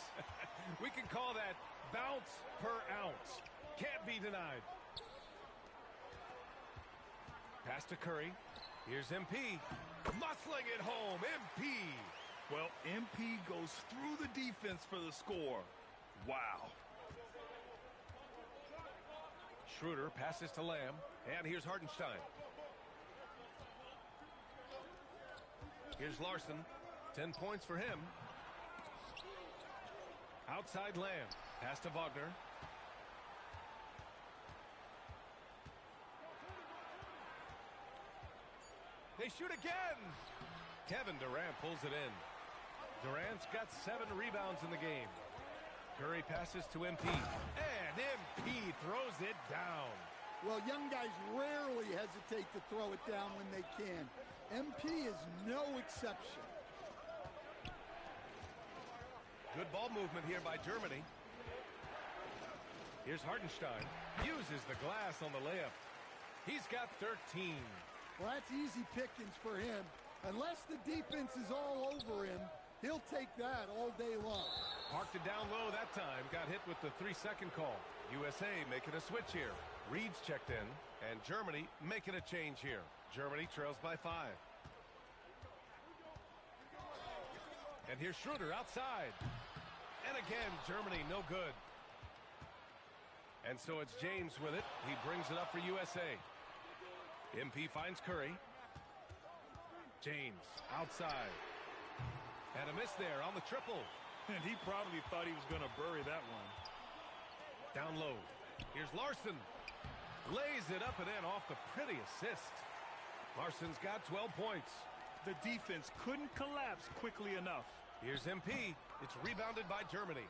We can call that bounce per ounce. Can't be denied. Pass to Curry. Here's MP. Muscling it home. MP. Well, MP goes through the defense for the score. Wow. Schroeder passes to Lamb. And here's Hartenstein. Here's Larson. 10 points for him. Outside Lamb. Pass to Wagner. They shoot again. Kevin Durant pulls it in. Durant's got 7 rebounds in the game. Curry passes to MP. And MP throws it down. Well, young guys rarely hesitate to throw it down when they can. MP is no exception. Good ball movement here by Germany. Here's Hartenstein. Uses the glass on the layup. He's got 13. Well, that's easy pickings for him. Unless the defense is all over him, he'll take that all day long. Parked it down low that time. Got hit with the 3-second call. USA making a switch here. Reed's checked in, and Germany making a change here. Germany trails by 5. And here's Schroeder outside. And again, Germany no good. And so it's James with it. He brings it up for USA. MP finds Curry. James outside. And a miss there on the triple. And he probably thought he was going to bury that one. Down low. Here's Larson. Lays it up and in off the pretty assist. Larson's got 12 points. The defense couldn't collapse quickly enough. Here's MP. It's rebounded by Germany.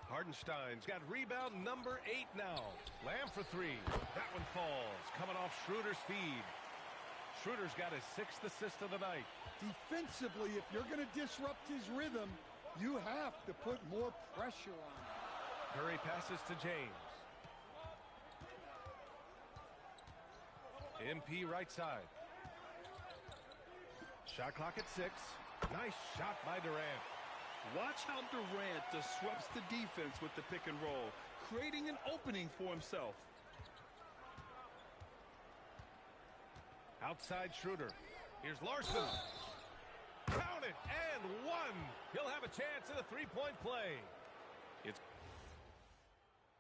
Hartenstein's got rebound number 8 now. Lamb for 3. That one falls. Coming off Schroeder's feed. Schroeder's got his 6th assist of the night. Defensively, if you're going to disrupt his rhythm, you have to put more pressure on him. Curry passes to James. MP right side. Shot clock at 6. Nice shot by Durant. Watch how Durant disrupts the defense with the pick and roll, creating an opening for himself. Outside Schroeder. Here's Larson. Count it, and 1. He'll have a chance at a 3-point play. It's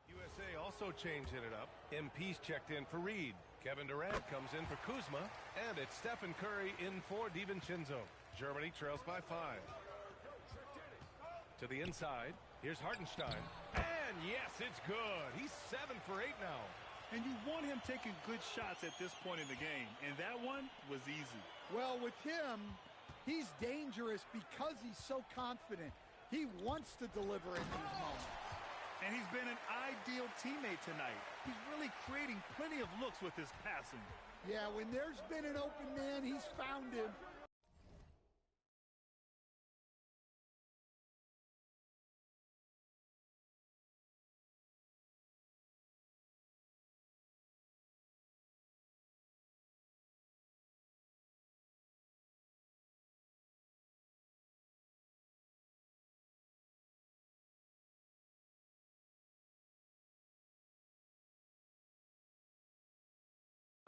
USA also changing it up. MP's checked in for Reed. Kevin Durant comes in for Kuzma, and it's Stephen Curry in for DiVincenzo. Germany trails by 5. To the inside. Here's Hartenstein. And yes, it's good. He's 7 for 8 now. And you want him taking good shots at this point in the game. And that one was easy. Well, with him, he's dangerous because he's so confident. He wants to deliver in these moments. And he's been an ideal teammate tonight. He's really creating plenty of looks with his passing. Yeah, when there's been an open man, he's found him.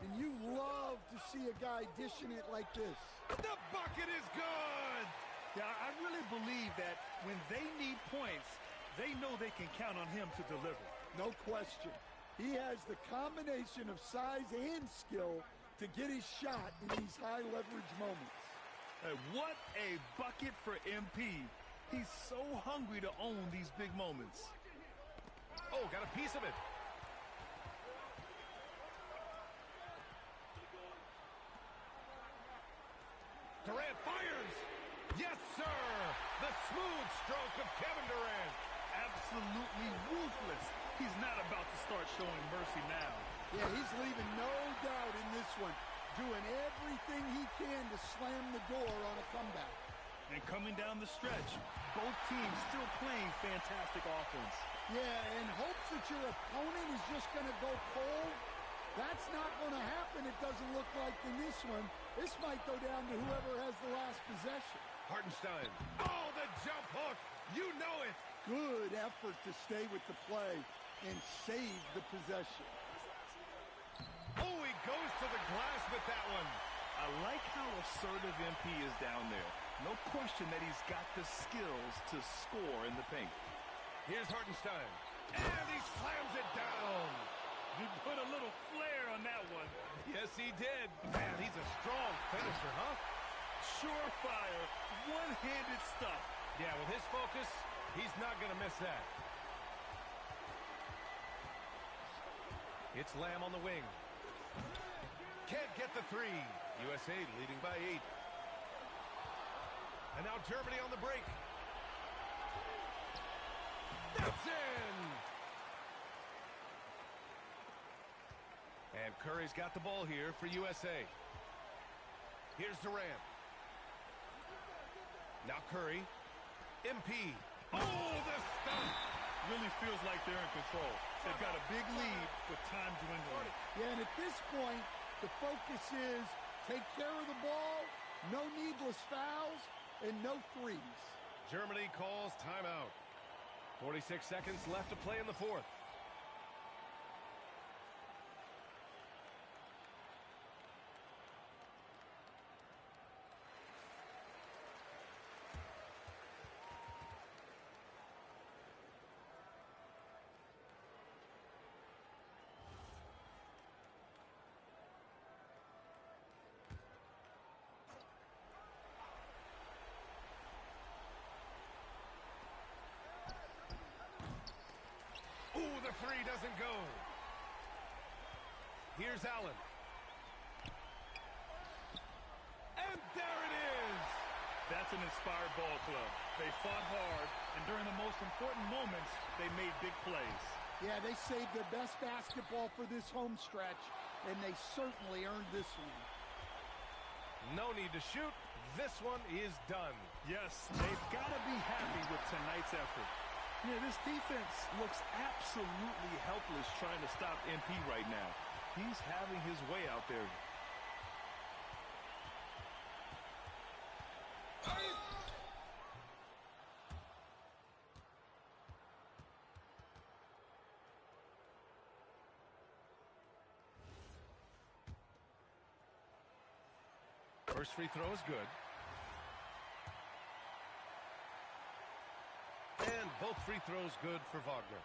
And you love to see a guy dishing it like this. The bucket is good! Yeah, I really believe that when they need points, they know they can count on him to deliver. No question. He has the combination of size and skill to get his shot in these high leverage moments. What a bucket for MP. He's so hungry to own these big moments. Oh, got a piece of it. Durant fires. Yes, sir. The smooth stroke of Kevin Durant. Absolutely ruthless. He's not about to start showing mercy now. Yeah, he's leaving no doubt in this one. Doing everything he can to slam the door on a comeback. And coming down the stretch, both teams still playing fantastic offense. Yeah, and hopes that your opponent is just going to go cold. That's not going to happen, it doesn't look like in this one. This might go down to whoever has the last possession. Hartenstein. Oh, the jump hook. You know it. Good effort to stay with the play and save the possession. Oh, he goes to the glass with that one. I like how assertive MP is down there. No question that he's got the skills to score in the paint. Here's Hartenstein. And he slams it down. He put a little flair on that one. Yes, he did. Man, he's a strong finisher, huh? Surefire, one-handed stuff. Yeah, with his focus, he's not going to miss that. It's Lamb on the wing. Can't get the three. USA leading by 8. And now Germany on the break. That's in. And Curry's got the ball here for USA. Here's Durant. Now Curry. MP. Oh, the stuff. Really feels like they're in control. They've got a big lead with time dwindling. Yeah, and at this point, the focus is take care of the ball, no needless fouls, and no threes. Germany calls timeout. 46 seconds left to play in the fourth. Ooh, the three doesn't go. Here's Allen. And there it is. That's an inspired ball club. They fought hard, and during the most important moments, they made big plays. Yeah, they saved their best basketball for this home stretch, and they certainly earned this one. No need to shoot. This one is done. Yes, they've got to be happy with tonight's effort. Yeah, this defense looks absolutely helpless trying to stop MP right now. He's having his way out there. First free throw is good. And both free throws good for Wagner.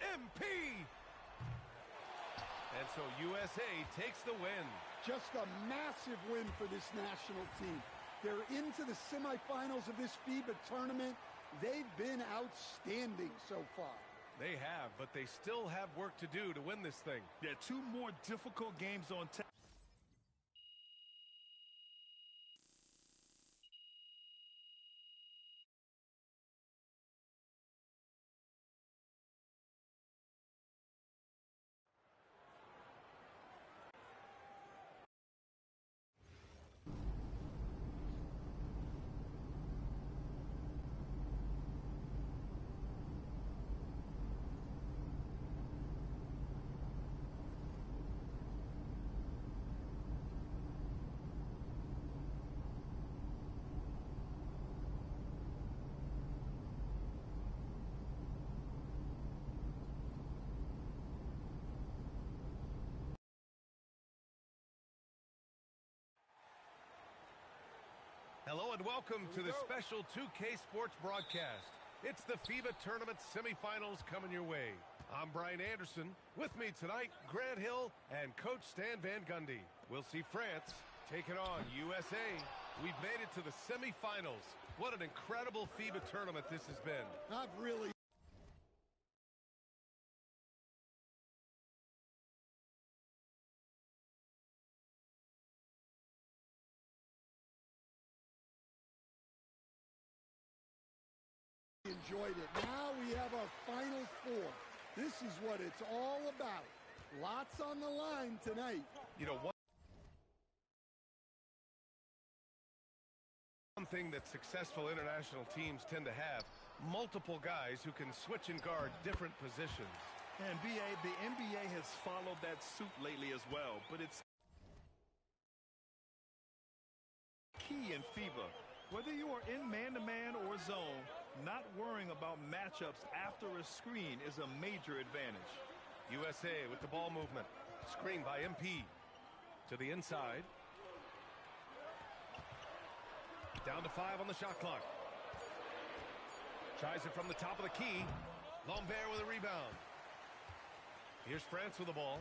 MP! And so USA takes the win. Just a massive win for this national team. They're into the semifinals of this FIBA tournament. They've been outstanding so far. They have, but they still have work to do to win this thing. Yeah, 2 more difficult games on tap. Hello and welcome to the special 2K Sports broadcast. It's the FIBA Tournament semifinals coming your way. I'm Brian Anderson. With me tonight, Grant Hill and Coach Stan Van Gundy. We'll see France taking on USA. We've made it to the semifinals. What an incredible FIBA tournament this has been. I've really enjoyed it. Now we have our Final Four. This is what it's all about. Lots on the line tonight. You know, one thing that successful international teams tend to have, multiple guys who can switch and guard different positions. And the NBA has followed that suit lately as well, but it's key in FIBA. Whether you are in man-to-man or zone, not worrying about matchups after a screen is a major advantage. USA with the ball movement. Screen by MP. To the inside. Down to 5 on the shot clock. Tries it from the top of the key. Lambert with a rebound. Here's France with the ball.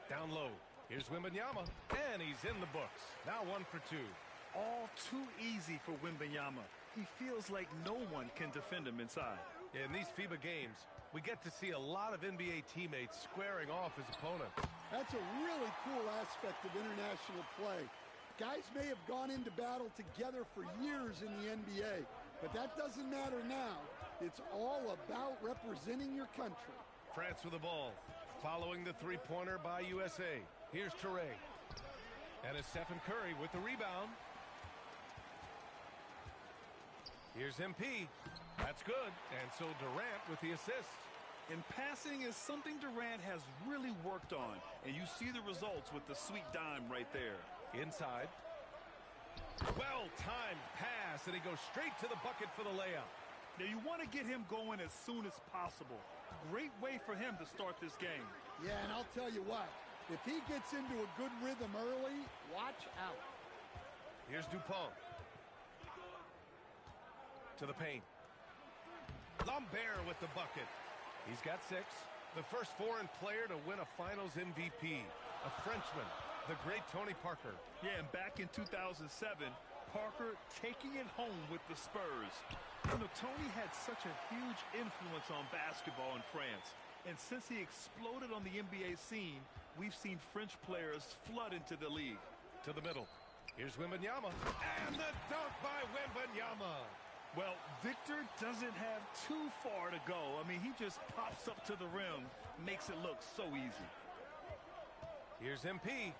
Down low. Here's Wembanyama. And he's in the books. Now 1 for 2. All too easy for Wembanyama. He feels like no one can defend him inside. In these FIBA games, we get to see a lot of NBA teammates squaring off his opponents. That's a really cool aspect of international play. Guys may have gone into battle together for years in the NBA, but that doesn't matter now. It's all about representing your country. France with the ball, following the three-pointer by USA. Here's Touré. And it's Stephen Curry with the rebound. Here's MP. That's good. And so Durant with the assist. And passing is something Durant has really worked on. And you see the results with the sweet dime right there. Inside. Well-timed pass, and he goes straight to the bucket for the layup. Now you want to get him going as soon as possible. Great way for him to start this game. Yeah, and I'll tell you what. If he gets into a good rhythm early, watch out. Here's Dupont. To the paint. Lambert with the bucket. He's got 6. The first foreign player to win a Finals MVP. A Frenchman, the great Tony Parker. Yeah, and back in 2007, Parker taking it home with the Spurs. You know, Tony had such a huge influence on basketball in France. And since he exploded on the NBA scene, we've seen French players flood into the league. To the middle. Here's Wembanyama. And the dunk by Wembanyama. Well, Victor doesn't have too far to go. I mean, he just pops up to the rim, makes it look so easy. Here's MP.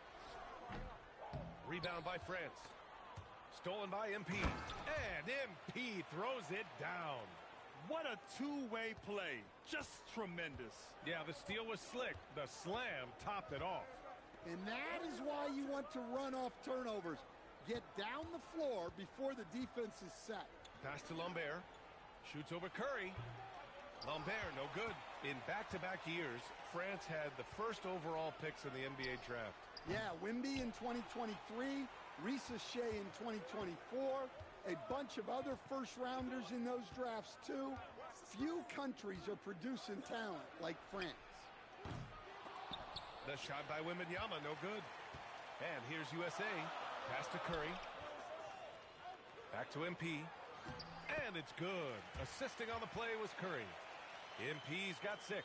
Rebound by France. Stolen by MP. And MP throws it down. What a two-way play. Just tremendous. Yeah, the steal was slick. The slam topped it off. And that is why you want to run off turnovers. Get down the floor before the defense is set. Pass to Lambert. Shoots over Curry. Lambert, no good. In back-to-back years, France had the first overall picks in the NBA draft. Yeah, Wemby in 2023, Risa Shea in 2024, a bunch of other first-rounders in those drafts, too. Few countries are producing talent like France. The shot by Wembanyama, no good. And here's USA. Pass to Curry. Back to MP. And it's good. Assisting on the play was Curry. MP's got 6.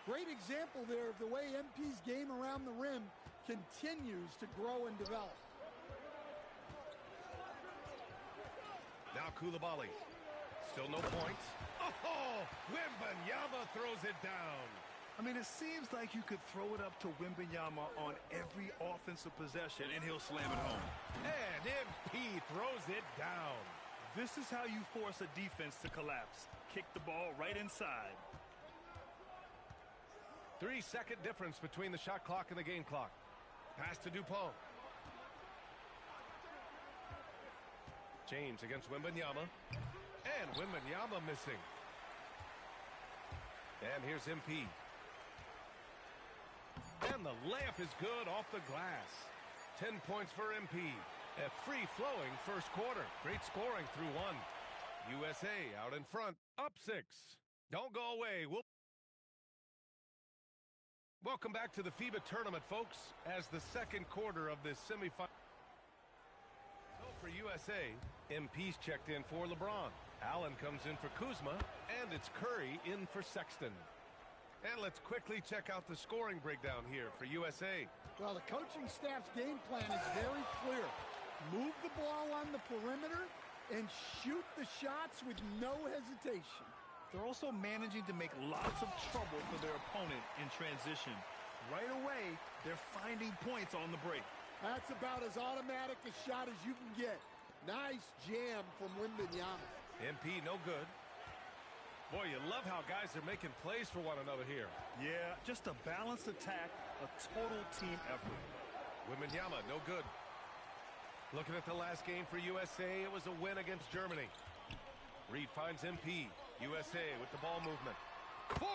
Great example there of the way MP's game around the rim continues to grow and develop. Now Koulibaly. Still no points. Oh, Wembanyama throws it down. I mean, it seems like you could throw it up to Wembanyama on every offensive possession, and he'll slam it home. And MP throws it down. This is how you force a defense to collapse. Kick the ball right inside. 3-second difference between the shot clock and the game clock. Pass to Dupont. James against Wembanyama. And Wembanyama missing. And here's MP. And the layup is good off the glass. 10 points for MP. A free-flowing first quarter. Great scoring through one. USA out in front, up 6. Don't go away. Welcome back to the FIBA tournament, folks, as the second quarter of this semifinal. So for USA, MP's checked in for LeBron. Allen comes in for Kuzma, and it's Curry in for Sexton. And let's quickly check out the scoring breakdown here for USA. Well, the coaching staff's game plan is very clear. Move the ball on the perimeter and shoot the shots with no hesitation. They're also managing to make lots of trouble for their opponent in transition. Right away, they're finding points on the break. That's about as automatic a shot as you can get. Nice jam from Wembanyama. MP no good. Boy, you love how guys are making plays for one another here. Yeah, just a balanced attack, a total team effort. Wembanyama no good. Looking at the last game for USA, it was a win against Germany. Reed finds MP. USA with the ball movement. 4-3,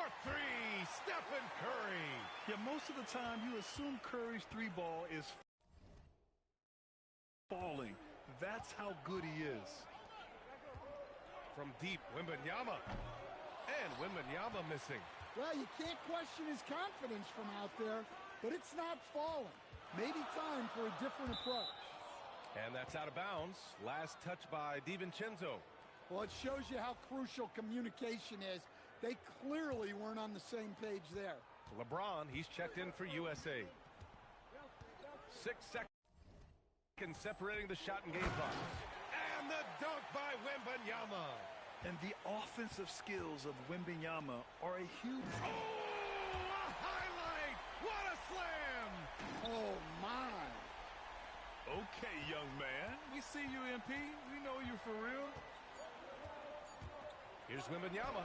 Stephen Curry. Yeah, most of the time you assume Curry's three ball is falling. That's how good he is. From deep, Wembanyama. And Wembanyama missing. Well, you can't question his confidence from out there, but it's not falling. Maybe time for a different approach. And that's out of bounds. Last touch by DiVincenzo. Well, it shows you how crucial communication is. They clearly weren't on the same page there. LeBron, he's checked in for USA. 6 seconds separating the shot and game clock. And the dunk by Wembanyama. And the offensive skills of Wembanyama are a huge... Oh, a highlight! What a slam! Oh, my. Okay, young man. We see you, MP. We know you for real. Here's Wembanyama.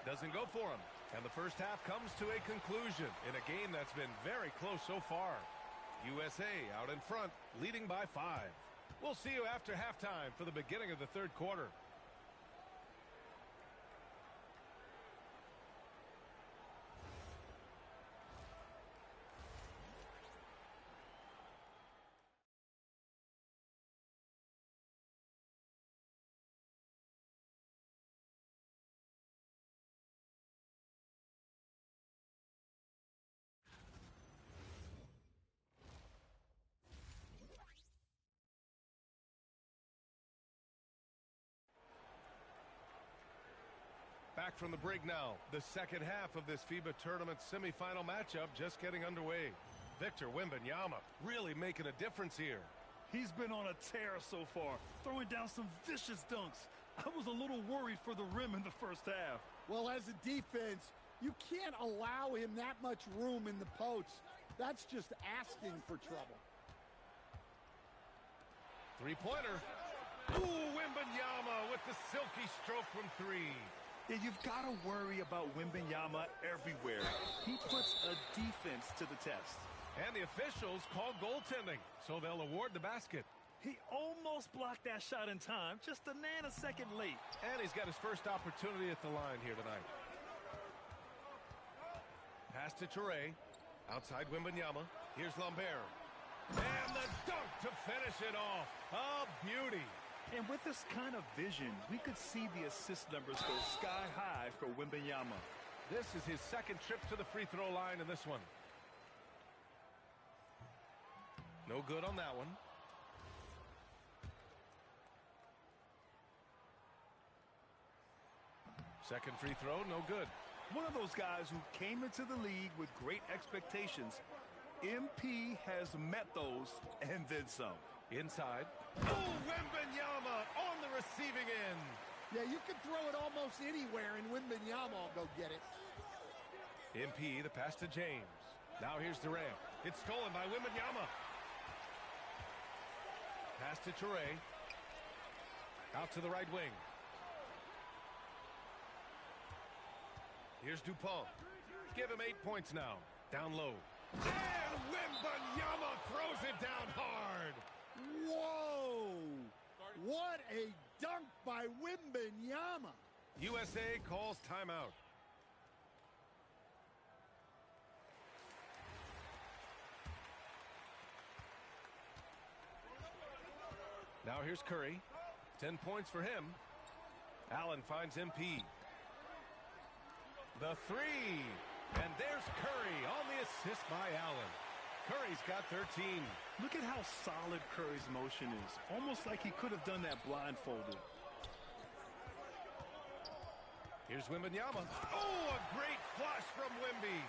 Doesn't go for him. And the first half comes to a conclusion in a game that's been very close so far. USA out in front, leading by 5. We'll see you after halftime for the beginning of the third quarter. Back from the break now. The second half of this FIBA tournament semifinal matchup just getting underway. Victor Wembanyama really making a difference here. He's been on a tear so far, throwing down some vicious dunks. I was a little worried for the rim in the first half. Well, as a defense, you can't allow him that much room in the post. That's just asking for trouble. Three-pointer. Ooh, Wembanyama with the silky stroke from 3. Yeah, you've got to worry about Wembanyama everywhere. He puts a defense to the test. And the officials call goaltending, so they'll award the basket. He almost blocked that shot in time, just a nanosecond late. And he's got his first opportunity at the line here tonight. Pass to Toure. Outside Wembanyama. Here's Lambert. And the dunk to finish it off. A beauty. And with this kind of vision, we could see the assist numbers go sky high for Wembanyama. This is his second trip to the free throw line in this one. No good on that one. Second free throw, no good. One of those guys who came into the league with great expectations. MP has met those and then some. Inside. Oh, Wembanyama on the receiving end. Yeah, you can throw it almost anywhere, and Wembanyama will go get it. MP, the pass to James. Now here's Durant. It's stolen by Wembanyama. Pass to Toure. Out to the right wing. Here's Dupont. Give him 8 points now. Down low. And Wembanyama throws it down hard. Whoa! What a dunk by Wembanyama. USA calls timeout. Now here's Curry. 10 points for him. Allen finds MP. The three. And there's Curry on the assist by Allen. Curry's got 13. Look at how solid Curry's motion is. Almost like he could have done that blindfolded. Here's Wembanyama. Oh, a great flush from Wemby.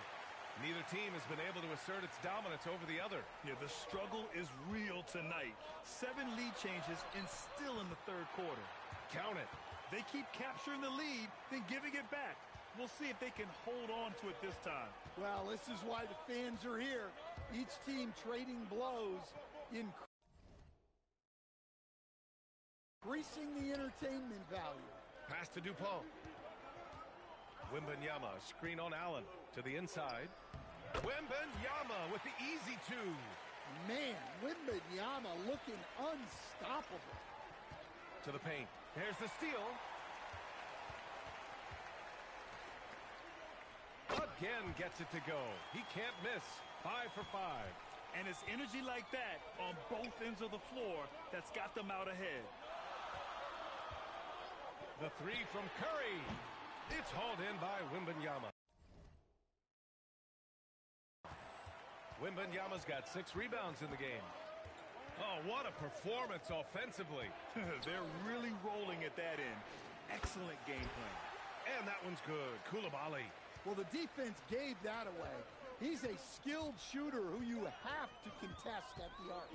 Neither team has been able to assert its dominance over the other. Yeah, the struggle is real tonight. 7 lead changes and still in the third quarter. Count it. They keep capturing the lead, then giving it back. We'll see if they can hold on to it this time. Well, this is why the fans are here. Each team trading blows, increasing the entertainment value. Pass to DuPont. Wembanyama, screen on Allen. To the inside. Wembanyama with the easy two. Man, Wembanyama looking unstoppable. To the paint. There's the steal. Again gets it to go. He can't miss. 5 for 5. And it's energy like that on both ends of the floor that's got them out ahead. The three from Curry. It's hauled in by Wembanyama. Wembanyama's got 6 rebounds in the game. Oh, what a performance offensively. They're really rolling at that end. Excellent game plan. And that one's good. Coulibaly. Well, the defense gave that away. He's a skilled shooter who you have to contest at the arc.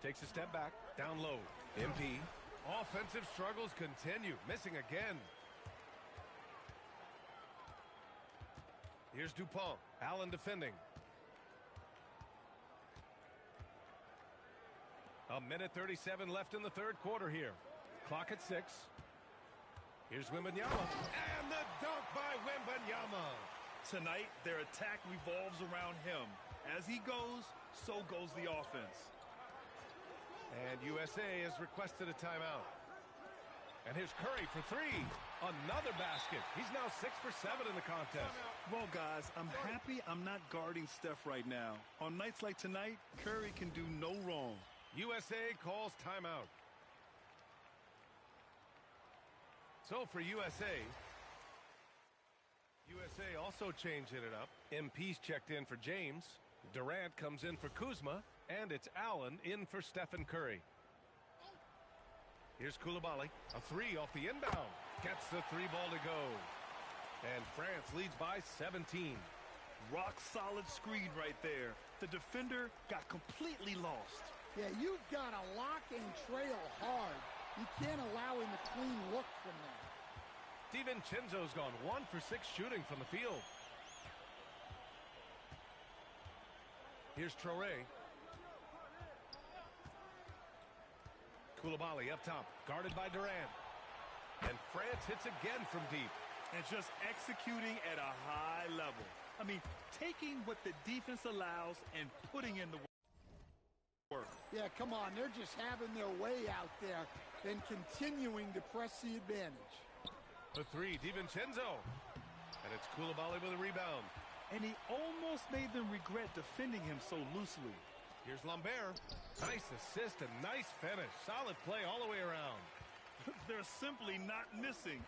Takes a step back. Down low. MP. Offensive struggles continue. Missing again. Here's DuPont. Allen defending. A minute 37 left in the third quarter here. Clock at 6. Here's Wembanyama. And the dunk by Wembanyama. Tonight, their attack revolves around him. As he goes, so goes the offense. And USA has requested a timeout. And here's Curry for 3. Another basket. He's now 6 for 7 in the contest. Well, guys, I'm happy I'm not guarding Steph right now. On nights like tonight, Curry can do no wrong. USA calls timeout. So for USA also changing it up. MP's checked in for James. Durant comes in for Kuzma. And it's Allen in for Stephen Curry. Here's Coulibaly. A 3 off the inbound. Gets the 3 ball to go. And France leads by 17. Rock solid screen right there. The defender got completely lost. Yeah, you've got to lock and trail hard. You can't allow him a clean look from that. DiVincenzo's gone 1 for 6 shooting from the field. Here's Traoré. Coulibaly up top, guarded by Durant. And France hits again from deep. And just executing at a high level. I mean, taking what the defense allows and putting in the work. Yeah, come on. They're just having their way out there and continuing to press the advantage. The 3, DiVincenzo. And it's Coulibaly with a rebound. And he almost made them regret defending him so loosely. Here's Lambert. Nice assist and nice finish. Solid play all the way around. They're simply not missing.